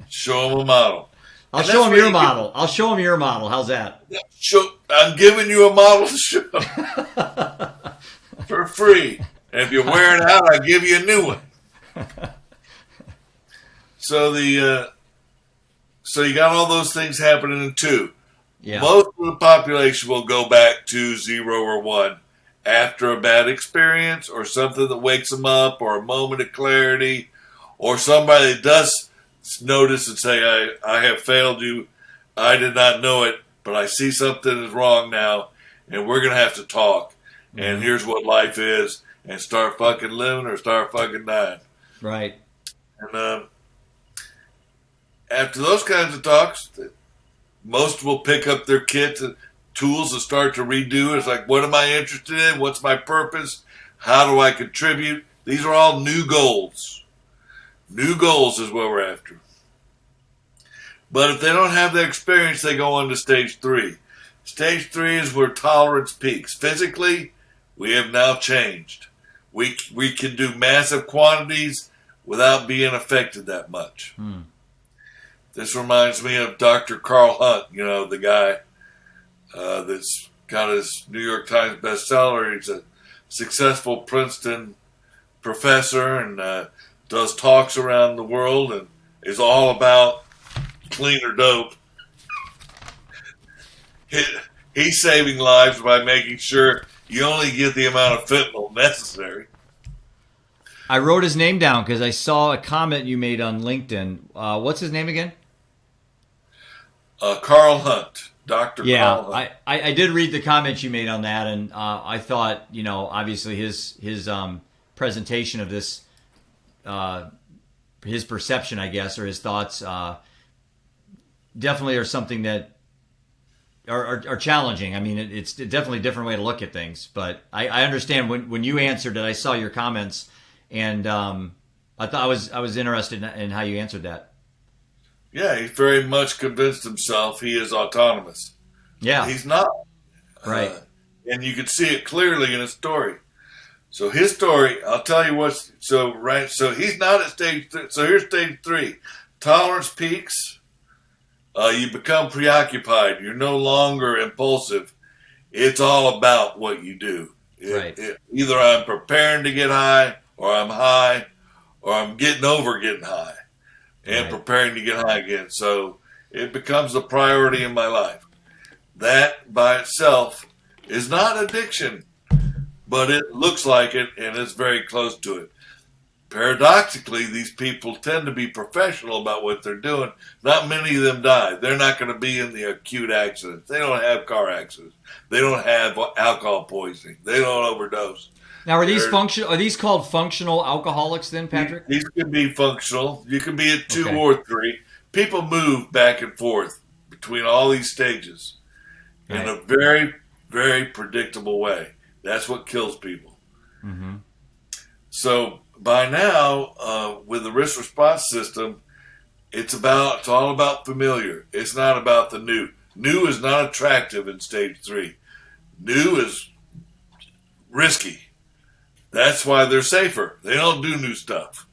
Show them a model. I'll show them your model. I'll show them your model. How's that? I'm giving you a model to show for free. And if you wear it out, I give you a new one. So so you got all those things happening in 2. Yeah. Most of the population will go back to 0 or 1 after a bad experience or something that wakes them up or a moment of clarity or somebody that does notice and say, I have failed you. I did not know it, but I see something is wrong now, and we're going to have to talk. Mm-hmm. And here's what life is, and start fucking living or start fucking dying. Right. And after those kinds of talks, most will pick up their kits and tools and start to redo. It's like, what am I interested in? What's my purpose? How do I contribute? These are all new goals. New goals is what we're after. But if they don't have the experience, they go on to stage 3. Stage 3 is where tolerance peaks. Physically, we have now changed. We can do massive quantities without being affected that much. This reminds me of Dr. Carl Hunt, the guy that's got his New York Times bestseller. He's a successful Princeton professor and does talks around the world and is all about cleaner dope. He's saving lives by making sure you only get the amount of fentanyl necessary. I wrote his name down because I saw a comment you made on LinkedIn. What's his name again? Carl Hunt. Dr. Yeah, Carl Hunt. I did read the comments you made on that, and I thought, obviously his presentation of this, his perception, I guess, or his thoughts, definitely are something that are challenging. I mean, it's definitely a different way to look at things, but I understand when you answered it, I saw your comments, and I thought I was interested in how you answered that. Yeah, he's very much convinced himself he is autonomous. Yeah. He's not. Right. And you can see it clearly in his story. So his story, I'll tell you what's, so he's not at stage 3. So here's stage 3. Tolerance peaks. You become preoccupied. You're no longer impulsive. It's all about what you do. Either I'm preparing to get high, or I'm high, or I'm getting over getting high and preparing to get high again. So it becomes a priority in my life. That by itself is not addiction, but it looks like it, and it's very close to it. Paradoxically, these people tend to be professional about what they're doing. Not many of them die. They're not going to be in the acute accidents. They don't have car accidents. They don't have alcohol poisoning. They don't overdose. Now, are these called functional alcoholics then, Patrick? These can be functional. You can be at 2 or 3. People move back and forth between all these stages in a very, very predictable way. That's what kills people. Mm-hmm. So by now, with the risk response system, it's all about familiar. It's not about the new. New is not attractive in stage 3. New is risky. That's why they're safer. They don't do new stuff.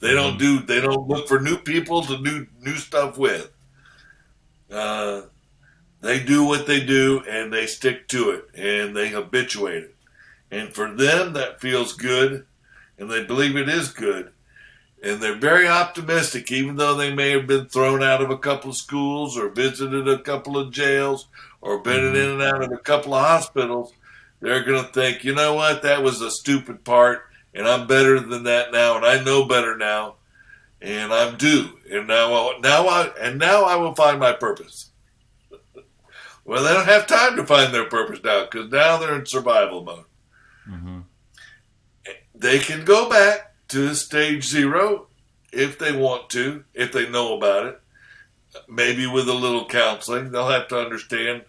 They don't look for new people to do new stuff with. They do what they do and they stick to it and they habituate it. And for them, that feels good and they believe it is good. And they're very optimistic, even though they may have been thrown out of a couple of schools or visited a couple of jails or been in and out of a couple of hospitals. They're going to think, you know what, that was a stupid part, and I'm better than that now, and I know better now, and I'm due, and now I will find my purpose. Well, they don't have time to find their purpose now, because now they're in survival mode. Mm-hmm. They can go back to stage 0 if they want to, if they know about it. Maybe with a little counseling, they'll have to understand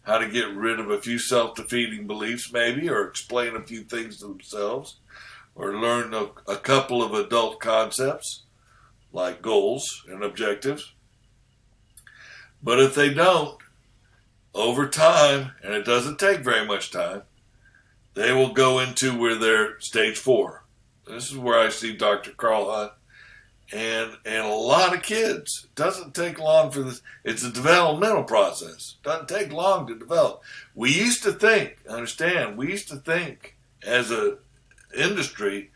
how to get rid of a few self-defeating beliefs maybe, or explain a few things to themselves, or learn a couple of adult concepts. like goals and objectives. But if they don't, over time, and it doesn't take very much time, they will go into where they're stage 4. This is where I see Dr. Carl Hunt and a lot of kids. It doesn't take long for this. It's a developmental process. It doesn't take long to develop. We used to think as a industry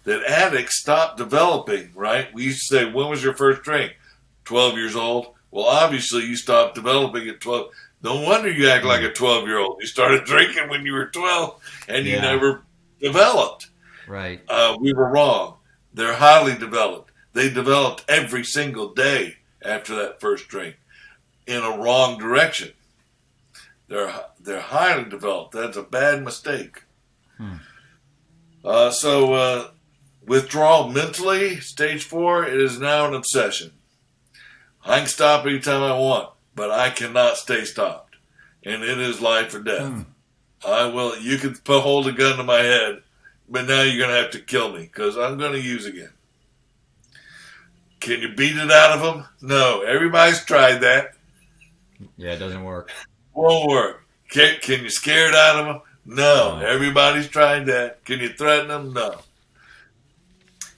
that addicts stopped developing, right? We used to say, when was your first drink? 12 years old. Well, obviously you stopped developing at 12. No wonder you act like a 12-year-old. You started drinking when you were 12 and you never developed. Right. We were wrong. They're highly developed. They developed every single day after that first drink in a wrong direction. They're highly developed. That's a bad mistake. So withdrawal mentally, stage 4, it is now an obsession. I can stop anytime I want, but I cannot stay stopped. And it is life or death. You can hold a gun to my head, but now you're going to have to kill me because I'm going to use again. Can you beat it out of them? No. Everybody's tried that. Yeah, it doesn't work. Won't work. Can you scare it out of them? No. Everybody's tried that. Can you threaten them? No.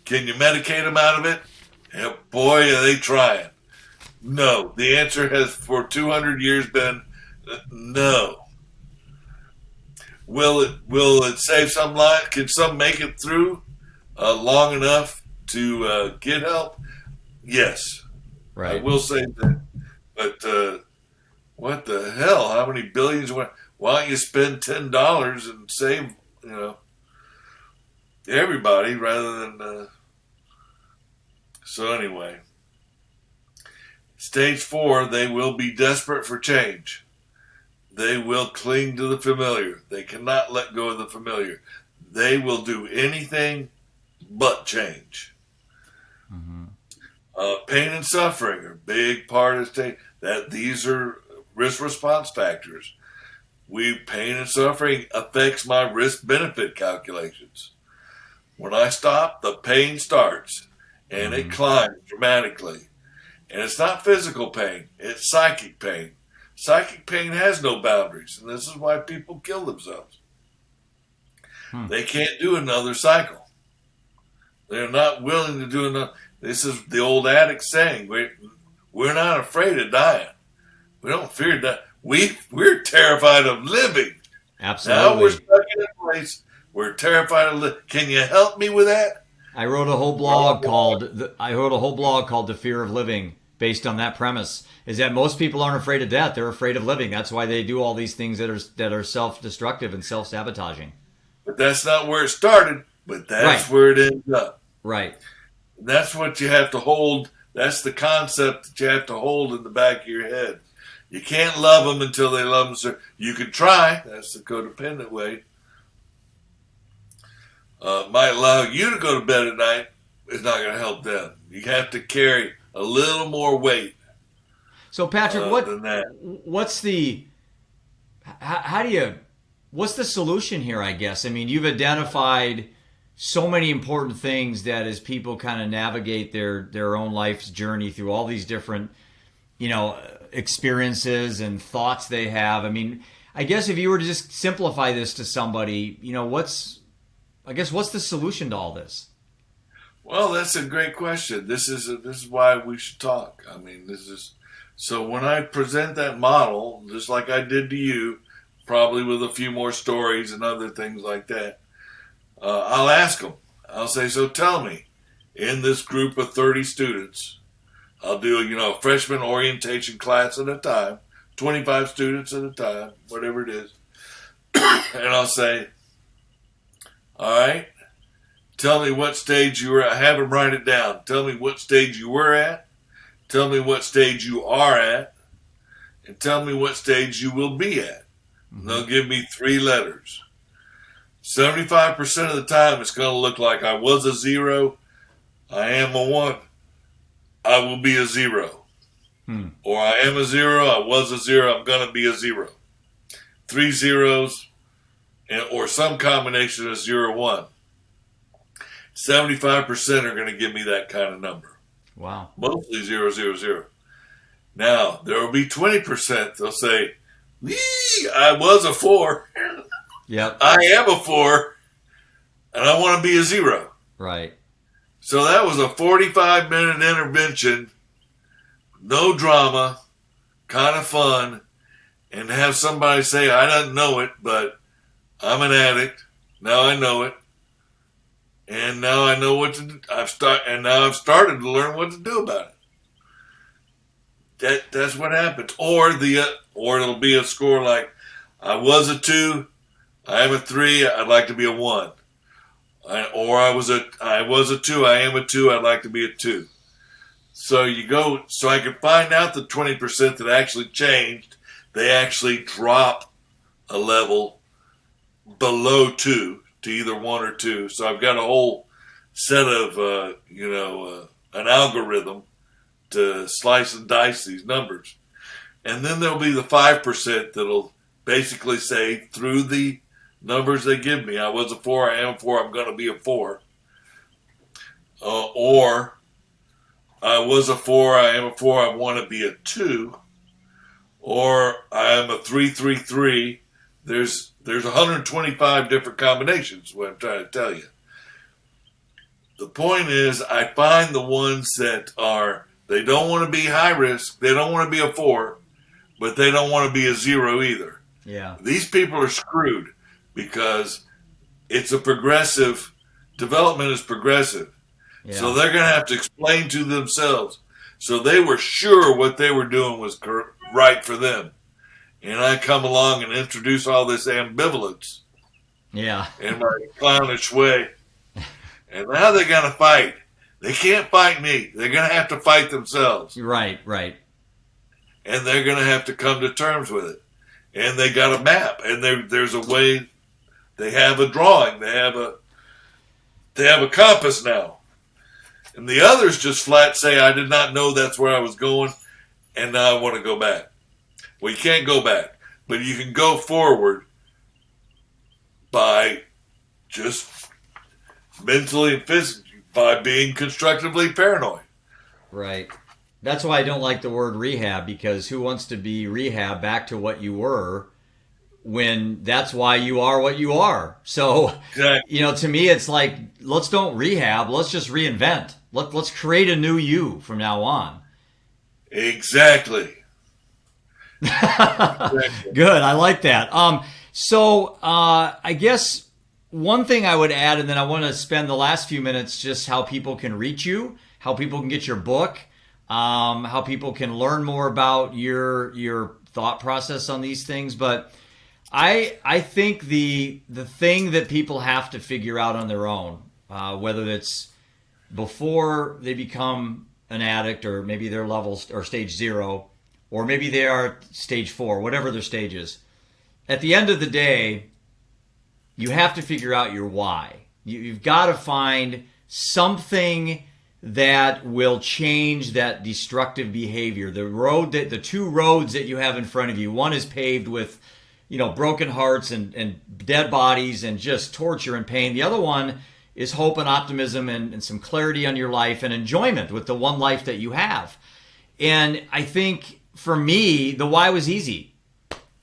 Can you medicate them out of it? Yeah, boy, are they trying. No. The answer has for 200 years been no. Will it save some life? Can some make it through long enough to get help? Yes. Right. I will say that. But what the hell? How many billions? Why don't you spend $10 and save, everybody rather than... So anyway, stage 4, they will be desperate for change. They will cling to the familiar. They cannot let go of the familiar. They will do anything but change. Pain and suffering are a big part of stage. These are risk response factors. Pain and suffering affects my risk benefit calculations. When I stop, the pain starts and it climbs dramatically. And it's not physical pain, it's psychic pain. Psychic pain has no boundaries, and this is why people kill themselves. They can't do another cycle. They're not willing to do another. This is the old addict saying, we're not afraid of dying. We don't fear that. We're terrified of living. Absolutely. Now we're stuck in a place. We're terrified of living. Can you help me with that? I wrote a whole blog called "The Fear of Living," based on that premise. Is that most people aren't afraid of death; they're afraid of living. That's why they do all these things that are self-destructive and self-sabotaging. But that's not where it started. But that's where it ends up. Right. And that's what you have to hold. That's the concept that you have to hold in the back of your head. You can't love them until they love them. You can try. That's the codependent way. Might allow you to go to bed at night. It's not going to help them. You have to carry a little more weight. So Patrick, what's the solution here? I guess. I mean, you've identified so many important things that as people kind of navigate their own life's journey through all these different, experiences and thoughts they have. I mean, I guess if you were to just simplify this to somebody, what's the solution to all this? Well, that's a great question. This is why we should talk. I mean, so when I present that model, just like I did to you, probably with a few more stories and other things like that, I'll ask them. I'll say, so tell me, in this group of 30 students, I'll do a freshman orientation class at a time, 25 students at a time, whatever it is, and I'll say, all right, tell me what stage you were at. Have them write it down. Tell me what stage you were at. Tell me what stage you are at. And tell me what stage you will be at. And they'll give me 3 letters. 75% of the time, it's going to look like I was a 0. I am a 1. I will be a 0. Or I am a 0. I was a 0. I'm going to be a 0. 3 zeros. Or some combination of 0, 1. 75% are going to give me that kind of number. Wow. Mostly 0, 0, 0. Now, there will be 20%. They'll say, I was a 4. Yep. I am a 4. And I want to be a 0. Right. So that was a 45-minute intervention. No drama. Kind of fun. And have somebody say, I didn't know it, but I'm an addict. Now I know it. And now I know what to do. I've started to learn what to do about it. That's what happens. Or it'll be a score like, I was a 2, I am a 3, I'd like to be a 1. I was a 2, I am a 2, I'd like to be a 2. So so I can find out the 20% that actually changed. They actually drop a level below 2 to either 1 or 2. So I've got a whole set of, an algorithm to slice and dice these numbers. And then there'll be the 5% that'll basically say, through the numbers they give me, I was a 4, I am a 4, I'm going to be a 4. Or I was a 4, I am a 4, I want to be a 2. Or I am a 3, 3, 3. There's 125 different combinations, what I'm trying to tell you. The point is, I find the ones that they don't want to be high risk, they don't want to be a 4, but they don't want to be a 0 either. Yeah. These people are screwed because it's a progressive, development is progressive. Yeah. So they're going to have to explain to themselves. So they were sure what they were doing was right for them. And I come along and introduce all this ambivalence Yeah. in my clownish way. And now they're going to fight. They can't fight me. They're going to have to fight themselves. Right. And they're going to have to come to terms with it. And they got a map. And there's a way. They have a drawing. They have a compass now. And the others just flat say, I did not know that's where I was going. And now I want to go back. Well, you can't go back, but you can go forward by just mentally and physically, by being constructively paranoid. Right. That's why I don't like the word rehab, because who wants to be rehab back to what you were when that's why you are what you are? So, Exactly. to me, it's like, let's don't rehab. Let's just reinvent. Let's create a new you from now on. Exactly. Good. I like that. I guess one thing I would add, and then I want to spend the last few minutes just how people can reach you, how people can get your book, how people can learn more about your thought process on these things. But I think the thing that people have to figure out on their own, whether it's before they become an addict, or maybe their levels or stage 0, or maybe they are stage 4, whatever their stage is. At the end of the day, you have to figure out your why. You've got to find something that will change that destructive behavior. The two roads that you have in front of you, one is paved with, broken hearts and dead bodies and just torture and pain. The other one is hope and optimism and some clarity on your life and enjoyment with the one life that you have. And I think for me, the why was easy.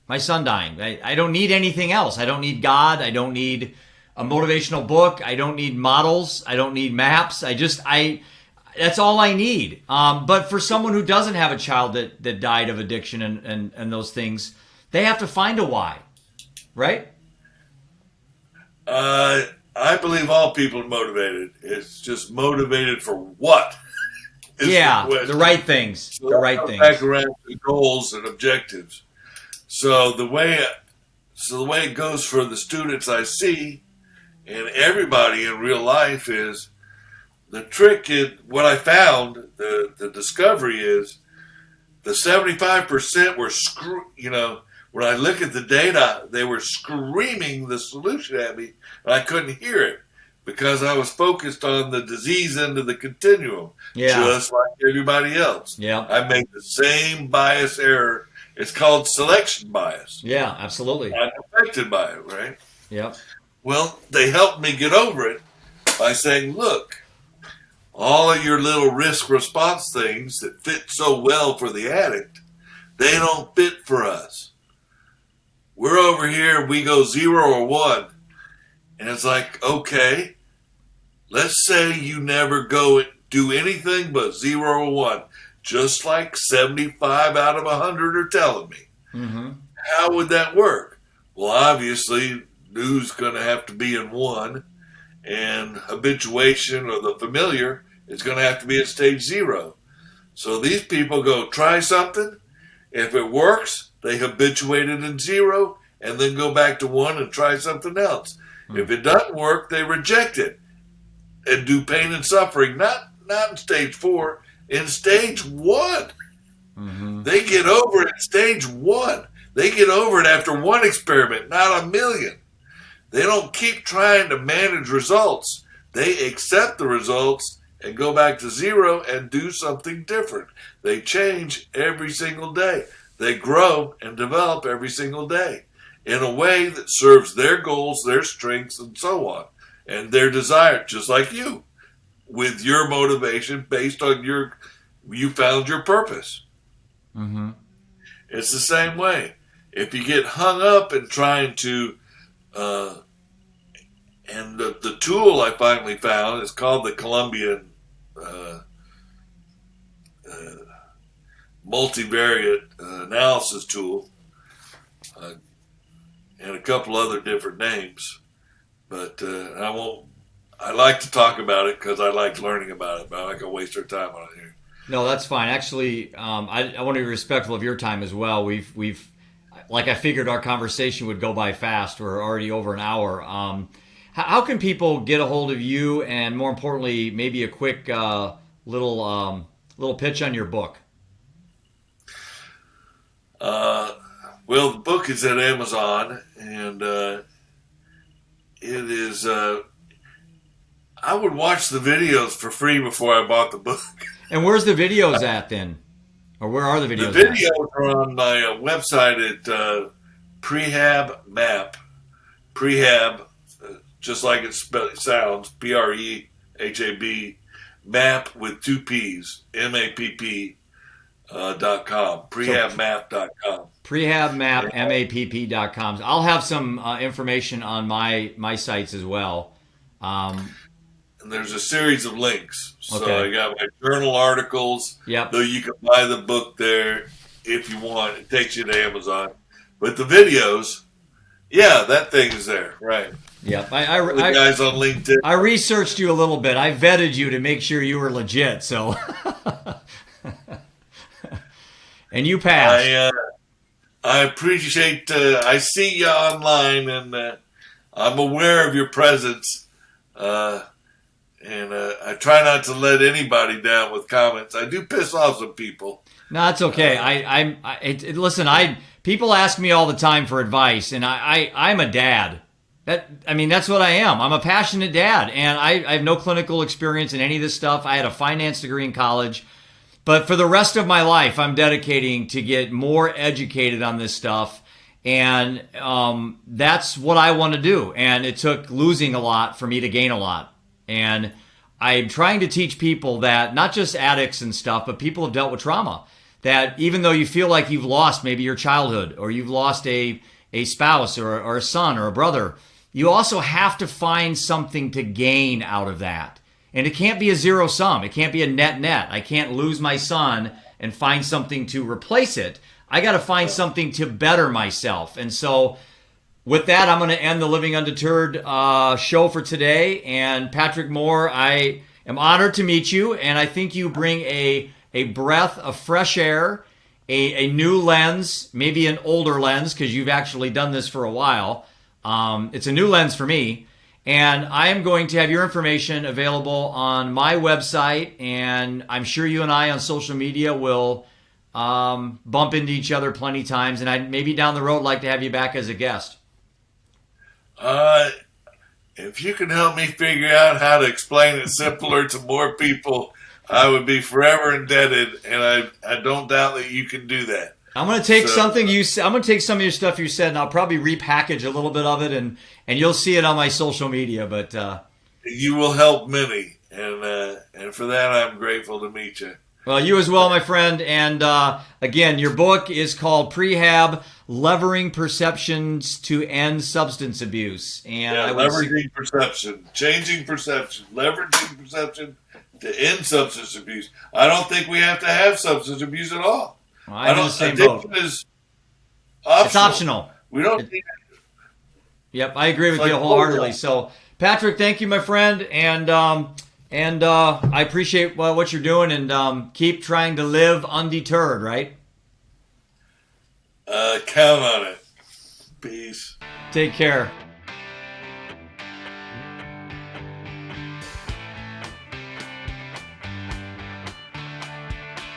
My son dying. I don't need anything else. I don't need God. I don't need a motivational book. I don't need models. I don't need maps. That's all I need. But for someone who doesn't have a child that died of addiction and those things, they have to find a why, right? I believe all people are motivated. It's just motivated for what? The right things. So the right things. Back around to goals and objectives. So the way it goes for the students I see, and everybody in real life, is the trick. What I found, the discovery is, the 75% were when I look at the data, they were screaming the solution at me, and I couldn't hear it because I was focused on the disease end of the continuum, just like everybody else. Yeah, I made the same bias error. It's called selection bias. Yeah, absolutely. I'm affected by it, right? Yep. Well, they helped me get over it by saying, look, all of your little risk response things that fit so well for the addict, they don't fit for us. We're over here, we go 0 or 1. And it's like, okay, let's say you never go do anything but 0 or 1, just like 75 out of 100 are telling me. Mm-hmm. How would that work? Well, obviously, new's going to have to be in 1, and habituation or the familiar is going to have to be at stage 0. So these people go try something. If it works, they habituate it in 0 and then go back to 1 and try something else. Mm-hmm. If it doesn't work, they reject it and do pain and suffering, not in stage 4, in stage 1. Mm-hmm. They get over it in stage 1. They get over it after 1 experiment, not a million. They don't keep trying to manage results. They accept the results and go back to 0 and do something different. They change every single day. They grow and develop every single day in a way that serves their goals, their strengths, and so on, and their desire, just like you, with your motivation based on you found your purpose. Mm-hmm. It's the same way. If you get hung up in trying to, and the tool I finally found is called the Colombian multivariate analysis tool, and a couple other different names, but I like to talk about it because I like learning about it, but I'm not going to waste our time on it here. No, that's fine. Actually, I want to be respectful of your time as well. We've like I figured our conversation would go by fast. We're already over an hour. How can people get a hold of you, and more importantly, maybe a quick little pitch on your book? Well, the book is at Amazon, and it is. I would watch the videos for free before I bought the book. And where's the videos at then? Or where are the videos? The videos are on my website at Prehab Map. Prehab, just like it sounds, PREHAB, map with 2 P's, MAPP.com, prehabmap.com. Prehabmap.com. I'll have some information on my sites as well. And there's a series of links. So okay. I got my journal articles. Yep. Though you can buy the book there if you want. It takes you to Amazon. But the videos, yeah, that thing is there. Right. Yep. The guys on LinkedIn. I researched you a little bit. I vetted you to make sure you were legit. So, and you passed. I appreciate. I see you online, and I'm aware of your presence. And I try not to let anybody down with comments. I do piss off some people. No, that's okay. Listen. People ask me all the time for advice, and I'm a dad. That's what I am. I'm a passionate dad, and I have no clinical experience in any of this stuff. I had a finance degree in college, but for the rest of my life, I'm dedicating to get more educated on this stuff, and that's what I want to do. And it took losing a lot for me to gain a lot. And I'm trying to teach people that not just addicts and stuff, but people have dealt with trauma. That even though you feel like you've lost maybe your childhood, or you've lost a spouse or a son or a brother, you also have to find something to gain out of that. And it can't be a zero sum. It can't be a net. I can't lose my son and find something to replace it. I got to find something to better myself. And so with that, I'm going to end the Living Undeterred show for today. And Patrick Moore, I am honored to meet you. And I think you bring a breath of fresh air, a new lens, maybe an older lens, because you've actually done this for a while. It's a new lens for me. And I am going to have your information available on my website. And I'm sure you and I on social media will bump into each other plenty of times. And I'd maybe down the road like to have you back as a guest. If you can help me figure out how to explain it simpler to more people, I would be forever indebted, and I don't doubt that you can do that. I'm going to take something you said. I'm going to take some of your stuff you said, and I'll probably repackage a little bit of it, and you'll see it on my social media. But you will help many, and for that I'm grateful to meet you. Well, you as well, my friend. And again, your book is called Prehab: Levering Perceptions to End Substance Abuse. And Yeah, leveraging perception, changing perception, leveraging perception to end substance abuse. I don't think we have to have substance abuse at all. I'm in the same addiction boat. is optional. It's optional. We don't need Yep, I agree with It's you like wholeheartedly. Botox. So, Patrick, thank you, my friend, and I appreciate what you're doing, and keep trying to live undeterred. Right? count on it. Peace. Take care.